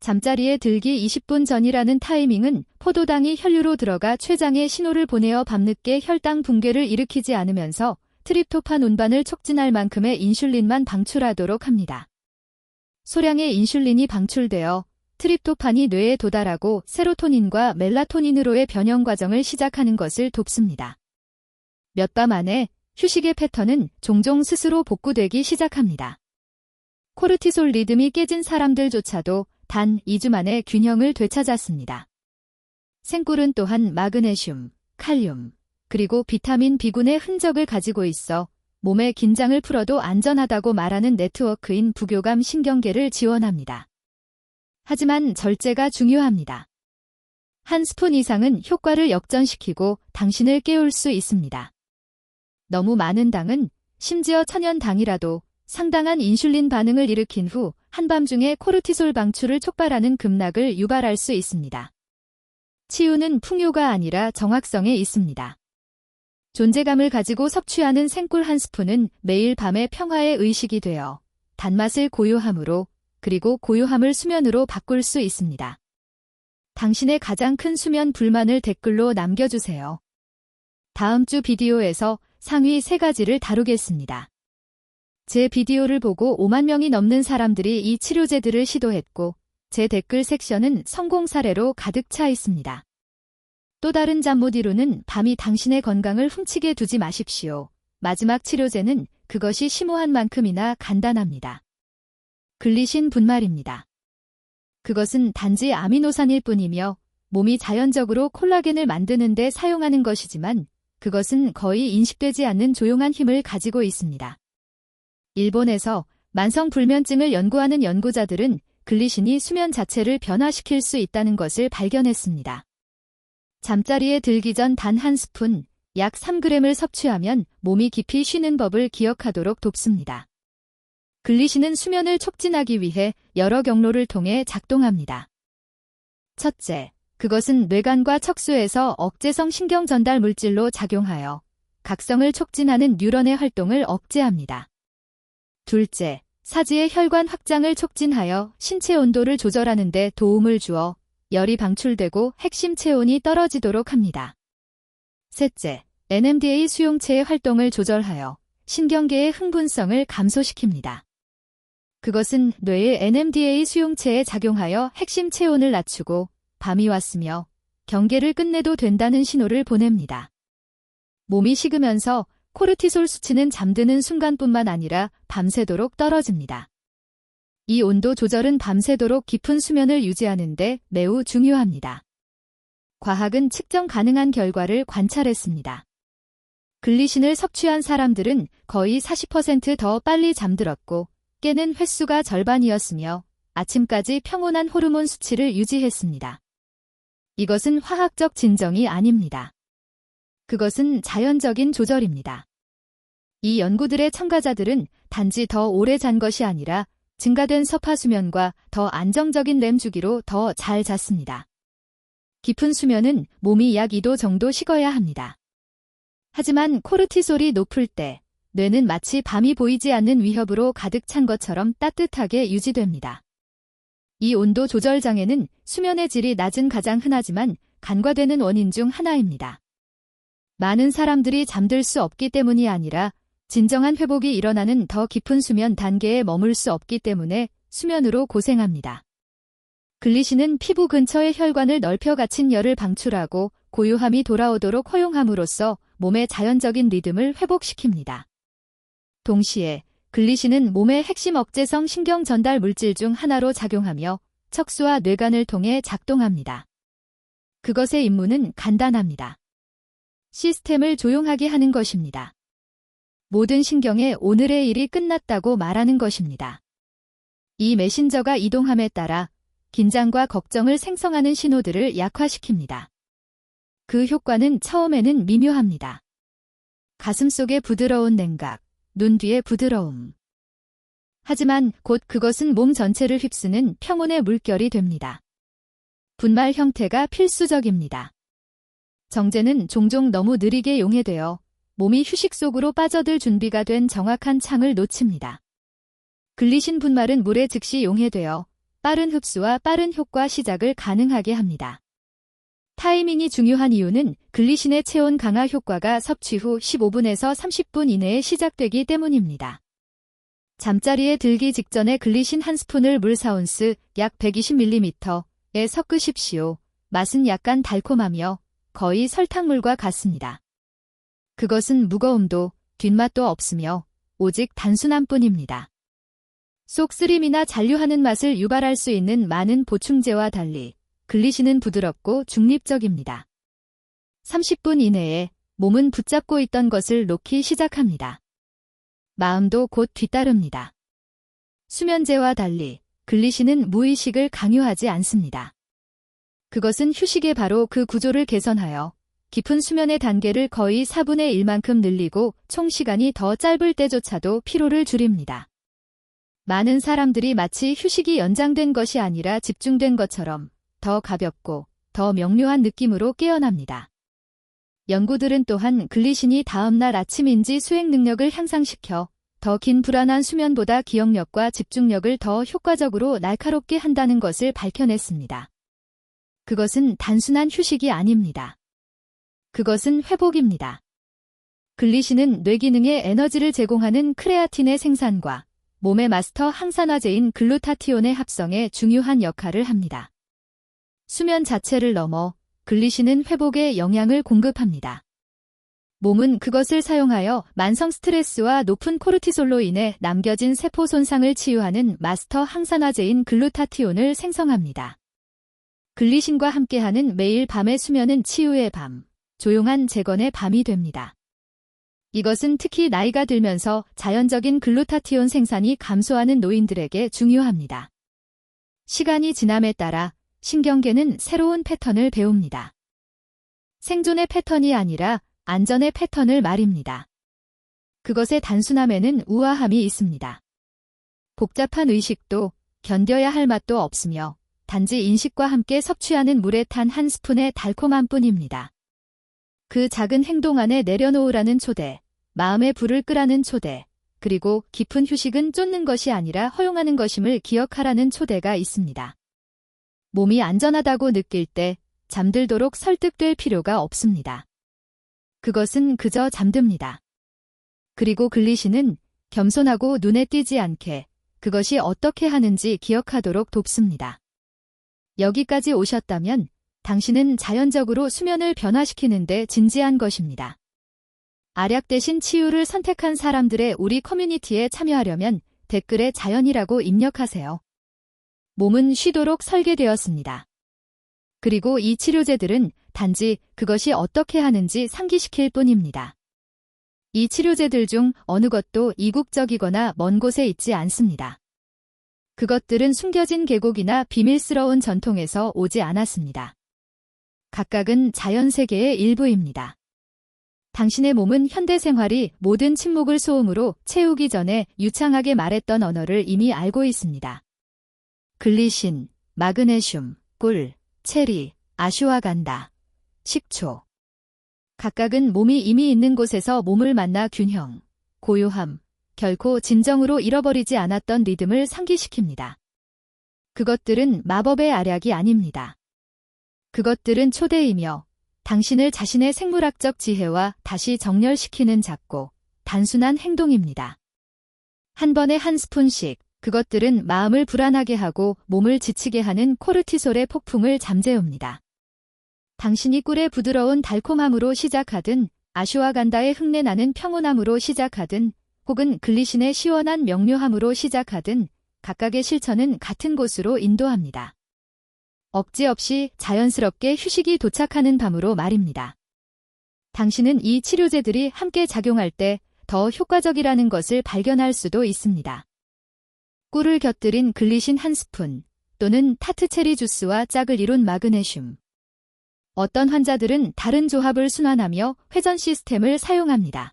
잠자리에 들기 20분 전이라는 타이밍은 포도당이 혈류로 들어가 췌장에 신호를 보내어 밤늦게 혈당 붕괴를 일으키지 않으면서 트립토판 운반을 촉진할 만큼의 인슐린만 방출하도록 합니다. 소량의 인슐린이 방출되어 트립토판이 뇌에 도달하고 세로토닌과 멜라토닌으로의 변형 과정을 시작하는 것을 돕습니다. 몇 밤 안에 휴식의 패턴은 종종 스스로 복구되기 시작합니다. 코르티솔 리듬이 깨진 사람들조차도 단 2주 만에 균형을 되찾았습니다. 생꿀은 또한 마그네슘, 칼륨, 그리고 비타민 B군의 흔적을 가지고 있어 몸의 긴장을 풀어도 안전하다고 말하는 네트워크인 부교감 신경계를 지원합니다. 하지만 절제가 중요합니다. 한 스푼 이상은 효과를 역전시키고 당신을 깨울 수 있습니다. 너무 많은 당은 심지어 천연당이라도 상당한 인슐린 반응을 일으킨 후 한밤중에 코르티솔 방출을 촉발하는 급락을 유발할 수 있습니다. 치유는 풍요가 아니라 정확성에 있습니다. 존재감을 가지고 섭취하는 생꿀 한 스푼은 매일 밤의 평화의 의식이 되어 단맛을 고요함으로 그리고 고요함을 수면으로 바꿀 수 있습니다. 당신의 가장 큰 수면 불만을 댓글로 남겨주세요. 다음 주 비디오에서 상위 3가지를 다루겠습니다. 제 비디오를 보고 5만 명이 넘는 사람들이 이 치료제들을 시도했고 제 댓글 섹션은 성공 사례로 가득 차 있습니다. 또 다른 잠 못 이루는 밤이 당신의 건강을 훔치게 두지 마십시오. 마지막 치료제는 그것이 심오한 만큼이나 간단합니다. 글리신 분말입니다. 그것은 단지 아미노산일 뿐이며 몸이 자연적으로 콜라겐을 만드는 데 사용하는 것이지만 그것은 거의 인식되지 않는 조용한 힘을 가지고 있습니다. 일본에서 만성불면증을 연구하는 연구자들은 글리신이 수면 자체를 변화시킬 수 있다는 것을 발견했습니다. 잠자리에 들기 전 단 한 스푼, 약 3g을 섭취하면 몸이 깊이 쉬는 법을 기억하도록 돕습니다. 글리신은 수면을 촉진하기 위해 여러 경로를 통해 작동합니다. 첫째, 그것은 뇌관과 척수에서 억제성 신경 전달 물질로 작용하여 각성을 촉진하는 뉴런의 활동을 억제합니다. 둘째, 사지의 혈관 확장을 촉진하여 신체 온도를 조절하는 데 도움을 주어 열이 방출되고 핵심 체온이 떨어지도록 합니다. 셋째, NMDA 수용체의 활동을 조절하여 신경계의 흥분성을 감소시킵니다. 그것은 뇌의 NMDA 수용체에 작용하여 핵심 체온을 낮추고 밤이 왔으며 경계를 끝내도 된다는 신호를 보냅니다. 몸이 식으면서 코르티솔 수치는 잠드는 순간뿐만 아니라 밤새도록 떨어집니다. 이 온도 조절은 밤새도록 깊은 수면을 유지하는 데 매우 중요합니다. 과학은 측정 가능한 결과를 관찰했습니다. 글리신을 섭취한 사람들은 거의 40% 더 빨리 잠들었고 깨는 횟수가 절반이었으며 아침까지 평온한 호르몬 수치를 유지했습니다. 이것은 화학적 진정이 아닙니다. 그것은 자연적인 조절입니다. 이 연구들의 참가자들은 단지 더 오래 잔 것이 아니라 증가된 서파 수면과 더 안정적인 렘 주기로 더 잘 잤습니다. 깊은 수면은 몸이 약 2도 정도 식어야 합니다. 하지만 코르티솔이 높을 때 뇌는 마치 밤이 보이지 않는 위협으로 가득 찬 것처럼 따뜻하게 유지됩니다. 이 온도 조절 장애는 수면의 질이 낮은 가장 흔하지만 간과되는 원인 중 하나입니다. 많은 사람들이 잠들 수 없기 때문이 아니라 진정한 회복이 일어나는 더 깊은 수면 단계에 머물 수 없기 때문에 수면으로 고생합니다. 글리신은 피부 근처의 혈관을 넓혀 갇힌 열을 방출하고 고요함이 돌아오도록 허용함으로써 몸의 자연적인 리듬을 회복시킵니다. 동시에 글리신은 몸의 핵심 억제성 신경 전달 물질 중 하나로 작용하며 척수와 뇌관을 통해 작동합니다. 그것의 임무는 간단합니다. 시스템을 조용하게 하는 것입니다. 모든 신경에 오늘의 일이 끝났다고 말하는 것입니다. 이 메신저가 이동함에 따라 긴장과 걱정을 생성하는 신호들을 약화시킵니다. 그 효과는 처음에는 미묘합니다. 가슴 속의 부드러운 냉각, 눈 뒤의 부드러움. 하지만 곧 그것은 몸 전체를 휩쓰는 평온의 물결이 됩니다. 분말 형태가 필수적입니다. 정제는 종종 너무 느리게 용해되어 몸이 휴식 속으로 빠져들 준비가 된 정확한 창을 놓칩니다. 글리신 분말은 물에 즉시 용해되어 빠른 흡수와 빠른 효과 시작을 가능하게 합니다. 타이밍이 중요한 이유는 글리신의 체온 강화 효과가 섭취 후 15분에서 30분 이내에 시작되기 때문입니다. 잠자리에 들기 직전에 글리신 한 스푼을 물 4온스 약 120ml에 섞으십시오. 맛은 약간 달콤하며 거의 설탕물과 같습니다. 그것은 무거움도 뒷맛도 없으며 오직 단순함 뿐입니다. 속 쓰림이나 잔류하는 맛을 유발할 수 있는 많은 보충제와 달리 글리신은 부드럽고 중립적입니다. 30분 이내에 몸은 붙잡고 있던 것을 놓기 시작합니다. 마음도 곧 뒤따릅니다. 수면제와 달리 글리신은 무의식을 강요하지 않습니다. 그것은 휴식의 바로 그 구조를 개선하여 깊은 수면의 단계를 거의 4분의 1만큼 늘리고 총 시간이 더 짧을 때조차도 피로를 줄입니다. 많은 사람들이 마치 휴식이 연장된 것이 아니라 집중된 것처럼 더 가볍고 더 명료한 느낌으로 깨어납니다. 연구들은 또한 글리신이 다음날 아침인지 수행 능력을 향상시켜 더 긴 불안한 수면보다 기억력과 집중력을 더 효과적으로 날카롭게 한다는 것을 밝혀냈습니다. 그것은 단순한 휴식이 아닙니다. 그것은 회복입니다. 글리신은 뇌 기능에 에너지를 제공하는 크레아틴의 생산과 몸의 마스터 항산화제인 글루타티온의 합성에 중요한 역할을 합니다. 수면 자체를 넘어 글리신은 회복에 영향을 공급합니다. 몸은 그것을 사용하여 만성 스트레스와 높은 코르티솔로 인해 남겨진 세포 손상을 치유하는 마스터 항산화제인 글루타티온을 생성합니다. 글리신과 함께하는 매일 밤의 수면은 치유의 밤, 조용한 재건의 밤이 됩니다. 이것은 특히 나이가 들면서 자연적인 글루타티온 생산이 감소하는 노인들에게 중요합니다. 시간이 지남에 따라 신경계는 새로운 패턴을 배웁니다. 생존의 패턴이 아니라 안전의 패턴을 말입니다. 그것의 단순함에는 우아함이 있습니다. 복잡한 의식도 견뎌야 할 맛도 없으며 단지 인식과 함께 섭취하는 물에 탄 한 스푼의 달콤함 뿐입니다. 그 작은 행동 안에 내려놓으라는 초대, 마음의 불을 끄라는 초대, 그리고 깊은 휴식은 쫓는 것이 아니라 허용하는 것임을 기억하라는 초대가 있습니다. 몸이 안전하다고 느낄 때 잠들도록 설득될 필요가 없습니다. 그것은 그저 잠듭니다. 그리고 글리신은 겸손하고 눈에 띄지 않게 그것이 어떻게 하는지 기억하도록 돕습니다. 여기까지 오셨다면 당신은 자연적으로 수면을 변화시키는데 진지한 것입니다. 알약 대신 치유를 선택한 사람들의 우리 커뮤니티에 참여하려면 댓글에 자연이라고 입력하세요. 몸은 쉬도록 설계되었습니다. 그리고 이 치료제들은 단지 그것이 어떻게 하는지 상기시킬 뿐입니다. 이 치료제들 중 어느 것도 이국적이거나 먼 곳에 있지 않습니다. 그것들은 숨겨진 계곡이나 비밀스러운 전통에서 오지 않았습니다. 각각은 자연 세계의 일부입니다. 당신의 몸은 현대 생활이 모든 침묵을 소음으로 채우기 전에 유창하게 말했던 언어를 이미 알고 있습니다. 글리신, 마그네슘, 꿀, 체리, 아슈와간다, 식초. 각각은 몸이 이미 있는 곳에서 몸을 만나 균형, 고요함, 결코 진정으로 잃어버리지 않았던 리듬을 상기시킵니다. 그것들은 마법의 알약이 아닙니다. 그것들은 초대이며 당신을 자신의 생물학적 지혜와 다시 정렬시키는 작고 단순한 행동입니다. 한 번에 한 스푼씩 그것들은 마음을 불안하게 하고 몸을 지치게 하는 코르티솔의 폭풍을 잠재웁니다. 당신이 꿀의 부드러운 달콤함으로 시작하든 아슈와간다의 흙내나는 평온함으로 시작하든 혹은 글리신의 시원한 명료함으로 시작하든 각각의 실천은 같은 곳으로 인도합니다. 억지 없이 자연스럽게 휴식이 도착하는 밤으로 말입니다. 당신은 이 치료제들이 함께 작용할 때 더 효과적이라는 것을 발견할 수도 있습니다. 꿀을 곁들인 글리신 한 스푼 또는 타트 체리 주스와 짝을 이룬 마그네슘. 어떤 환자들은 다른 조합을 순환하며 회전 시스템을 사용합니다.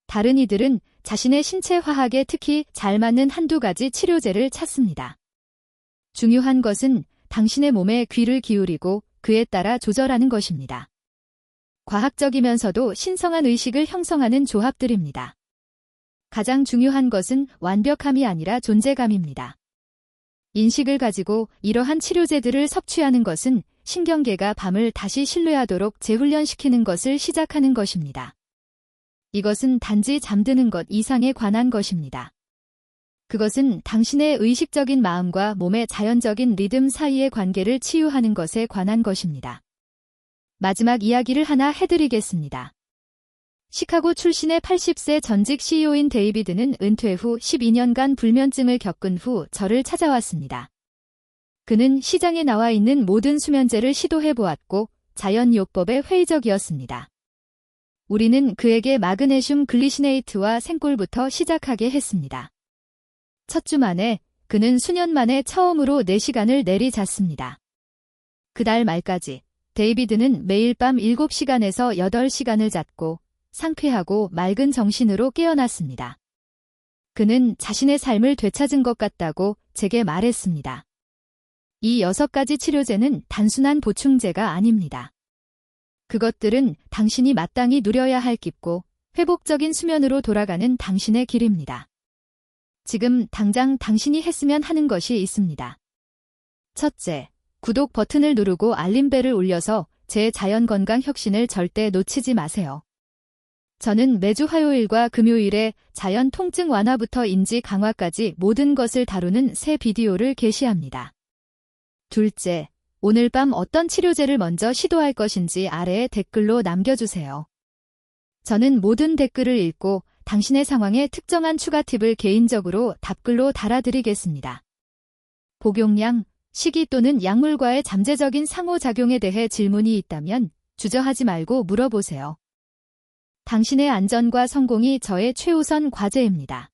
다른 이들은 자신의 신체 화학에 특히 잘 맞는 한두 가지 치료제를 찾습니다. 중요한 것은 당신의 몸에 귀를 기울이고 그에 따라 조절하는 것입니다. 과학적이면서도 신성한 의식을 형성하는 조합들입니다. 가장 중요한 것은 완벽함이 아니라 존재감입니다. 인식을 가지고 이러한 치료제들을 섭취하는 것은 신경계가 밤을 다시 신뢰하도록 재훈련시키는 것을 시작하는 것입니다. 이것은 단지 잠드는 것 이상에 관한 것입니다. 그것은 당신의 의식적인 마음과 몸의 자연적인 리듬 사이의 관계를 치유하는 것에 관한 것입니다. 마지막 이야기를 하나 해드리겠습니다. 시카고 출신의 80세 전직 CEO인 데이비드는 은퇴 후 12년간 불면증을 겪은 후 저를 찾아왔습니다. 그는 시장에 나와 있는 모든 수면제를 시도해보았고 자연요법에 회의적이었습니다. 우리는 그에게 마그네슘 글리시네이트와 생꿀부터 시작하게 했습니다. 첫 주 만에 그는 수년 만에 처음으로 4시간을 내리잤습니다. 그달 말까지 데이비드는 매일 밤 7시간에서 8시간을 잤고 상쾌하고 맑은 정신으로 깨어났습니다. 그는 자신의 삶을 되찾은 것 같다고 제게 말했습니다. 이 6가지 치료제는 단순한 보충제가 아닙니다. 그것들은 당신이 마땅히 누려야 할 깊고 회복적인 수면으로 돌아가는 당신의 길입니다. 지금 당장 당신이 했으면 하는 것이 있습니다. 첫째, 구독 버튼을 누르고 알림벨을 울려서 제 자연건강 혁신을 절대 놓치지 마세요. 저는 매주 화요일과 금요일에 자연 통증 완화부터 인지 강화까지 모든 것을 다루는 새 비디오를 게시합니다. 둘째, 오늘 밤 어떤 치료제를 먼저 시도할 것인지 아래에 댓글로 남겨주세요. 저는 모든 댓글을 읽고 당신의 상황에 특정한 추가 팁을 개인적으로 답글로 달아드리겠습니다. 복용량, 시기 또는 약물과의 잠재적인 상호작용에 대해 질문이 있다면 주저하지 말고 물어보세요. 당신의 안전과 성공이 저의 최우선 과제입니다.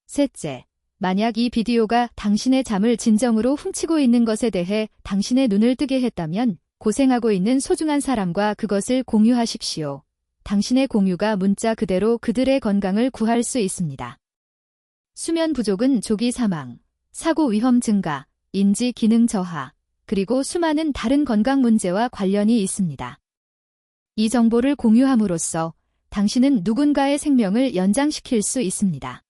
셋째, 만약 이 비디오가 당신의 잠을 진정으로 훔치고 있는 것에 대해 당신의 눈을 뜨게 했다면 고생하고 있는 소중한 사람과 그것을 공유하십시오. 당신의 공유가 문자 그대로 그들의 건강을 구할 수 있습니다. 수면 부족은 조기 사망, 사고 위험 증가, 인지 기능 저하, 그리고 수많은 다른 건강 문제와 관련이 있습니다. 이 정보를 공유함으로써 당신은 누군가의 생명을 연장시킬 수 있습니다.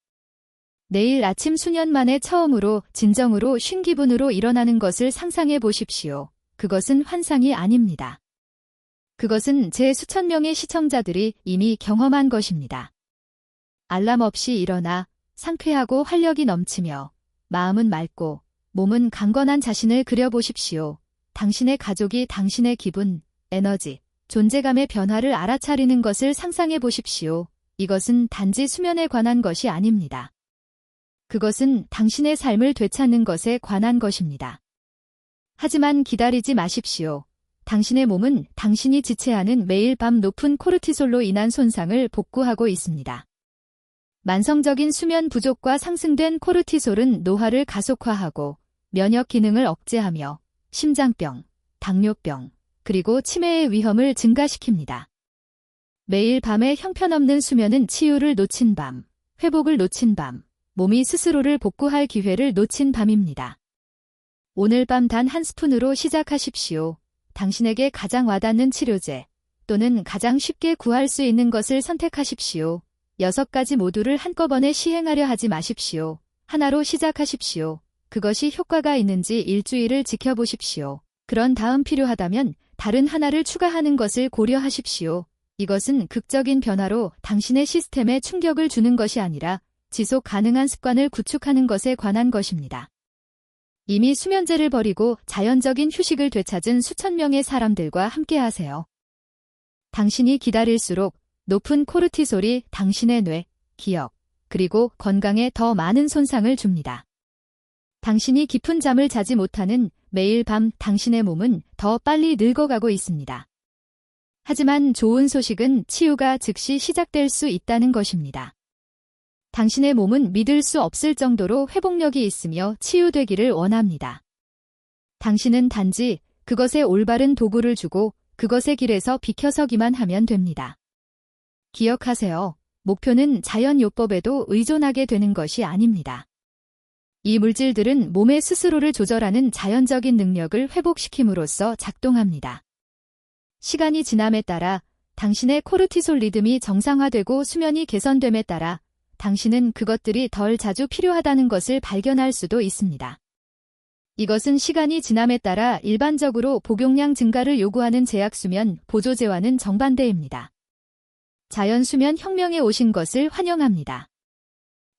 내일 아침 수년 만에 처음으로 진정으로 쉰 기분으로 일어나는 것을 상상해 보십시오. 그것은 환상이 아닙니다. 그것은 제 수천 명의 시청자들이 이미 경험한 것입니다. 알람 없이 일어나 상쾌하고 활력이 넘치며 마음은 맑고 몸은 강건한 자신을 그려보십시오. 당신의 가족이 당신의 기분, 에너지, 존재감의 변화를 알아차리는 것을 상상해 보십시오. 이것은 단지 수면에 관한 것이 아닙니다. 그것은 당신의 삶을 되찾는 것에 관한 것입니다. 하지만 기다리지 마십시오. 당신의 몸은 당신이 지체하는 매일 밤 높은 코르티솔로 인한 손상을 복구하고 있습니다. 만성적인 수면 부족과 상승된 코르티솔은 노화를 가속화하고 면역 기능을 억제하며 심장병, 당뇨병, 그리고 치매의 위험을 증가시킵니다. 매일 밤의 형편없는 수면은 치유를 놓친 밤, 회복을 놓친 밤, 몸이 스스로를 복구할 기회를 놓친 밤입니다. 오늘 밤 단 한 스푼으로 시작하십시오. 당신에게 가장 와닿는 치료제 또는 가장 쉽게 구할 수 있는 것을 선택하십시오. 6가지 모두를 한꺼번에 시행하려 하지 마십시오. 하나로 시작하십시오. 그것이 효과가 있는지 일주일을 지켜보십시오. 그런 다음 필요하다면 다른 하나를 추가하는 것을 고려하십시오. 이것은 극적인 변화로 당신의 시스템에 충격을 주는 것이 아니라 지속 가능한 습관을 구축하는 것에 관한 것입니다. 이미 수면제를 버리고 자연적인 휴식을 되찾은 수천 명의 사람들과 함께하세요. 당신이 기다릴수록 높은 코르티솔이 당신의 뇌, 기억, 그리고 건강에 더 많은 손상을 줍니다. 당신이 깊은 잠을 자지 못하는 매일 밤 당신의 몸은 더 빨리 늙어가고 있습니다. 하지만 좋은 소식은 치유가 즉시 시작될 수 있다는 것입니다. 당신의 몸은 믿을 수 없을 정도로 회복력이 있으며 치유되기를 원합니다. 당신은 단지 그것에 올바른 도구를 주고 그것의 길에서 비켜서기만 하면 됩니다. 기억하세요. 목표는 자연요법에도 의존하게 되는 것이 아닙니다. 이 물질들은 몸의 스스로를 조절하는 자연적인 능력을 회복시킴으로써 작동합니다. 시간이 지남에 따라 당신의 코르티솔 리듬이 정상화되고 수면이 개선됨에 따라 당신은 그것들이 덜 자주 필요하다는 것을 발견할 수도 있습니다. 이것은 시간이 지남에 따라 일반적으로 복용량 증가를 요구하는 제약수면 보조제와는 정반대입니다. 자연수면 혁명에 오신 것을 환영합니다.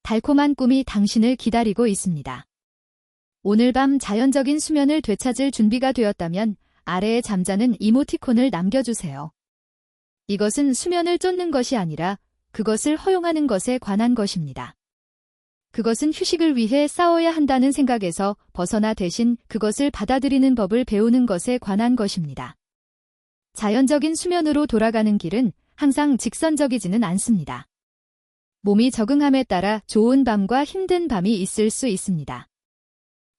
달콤한 꿈이 당신을 기다리고 있습니다. 오늘 밤 자연적인 수면을 되찾을 준비가 되었다면 아래에 잠자는 이모티콘을 남겨주세요. 이것은 수면을 쫓는 것이 아니라 그것을 허용하는 것에 관한 것입니다. 그것은 휴식을 위해 싸워야 한다는 생각에서 벗어나 대신 그것을 받아들이는 법을 배우는 것에 관한 것입니다. 자연적인 수면으로 돌아가는 길은 항상 직선적이지는 않습니다. 몸이 적응함에 따라 좋은 밤과 힘든 밤이 있을 수 있습니다.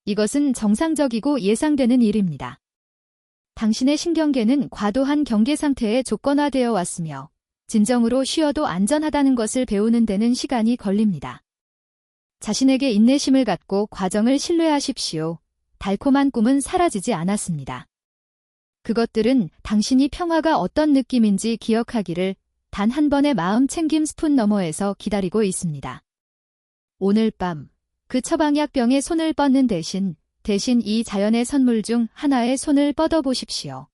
이것은 정상적이고 예상되는 일입니다. 당신의 신경계는 과도한 경계 상태에 조건화되어 왔으며 진정으로 쉬어도 안전하다는 것을 배우는 데는 시간이 걸립니다. 자신에게 인내심을 갖고 과정을 신뢰하십시오. 달콤한 꿈은 사라지지 않았습니다. 그것들은 당신이 평화가 어떤 느낌인지 기억하기를 단 한 번의 마음 챙김 스푼 너머에서 기다리고 있습니다. 오늘 밤 그 처방약병에 손을 뻗는 대신 이 자연의 선물 중 하나에 손을 뻗어보십시오.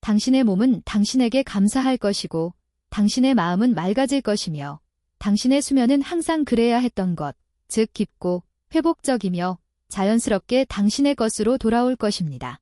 당신의 몸은 당신에게 감사할 것이고 당신의 마음은 맑아질 것이며 당신의 수면은 항상 그래야 했던 것, 즉 깊고 회복적이며 자연스럽게 당신의 것으로 돌아올 것입니다.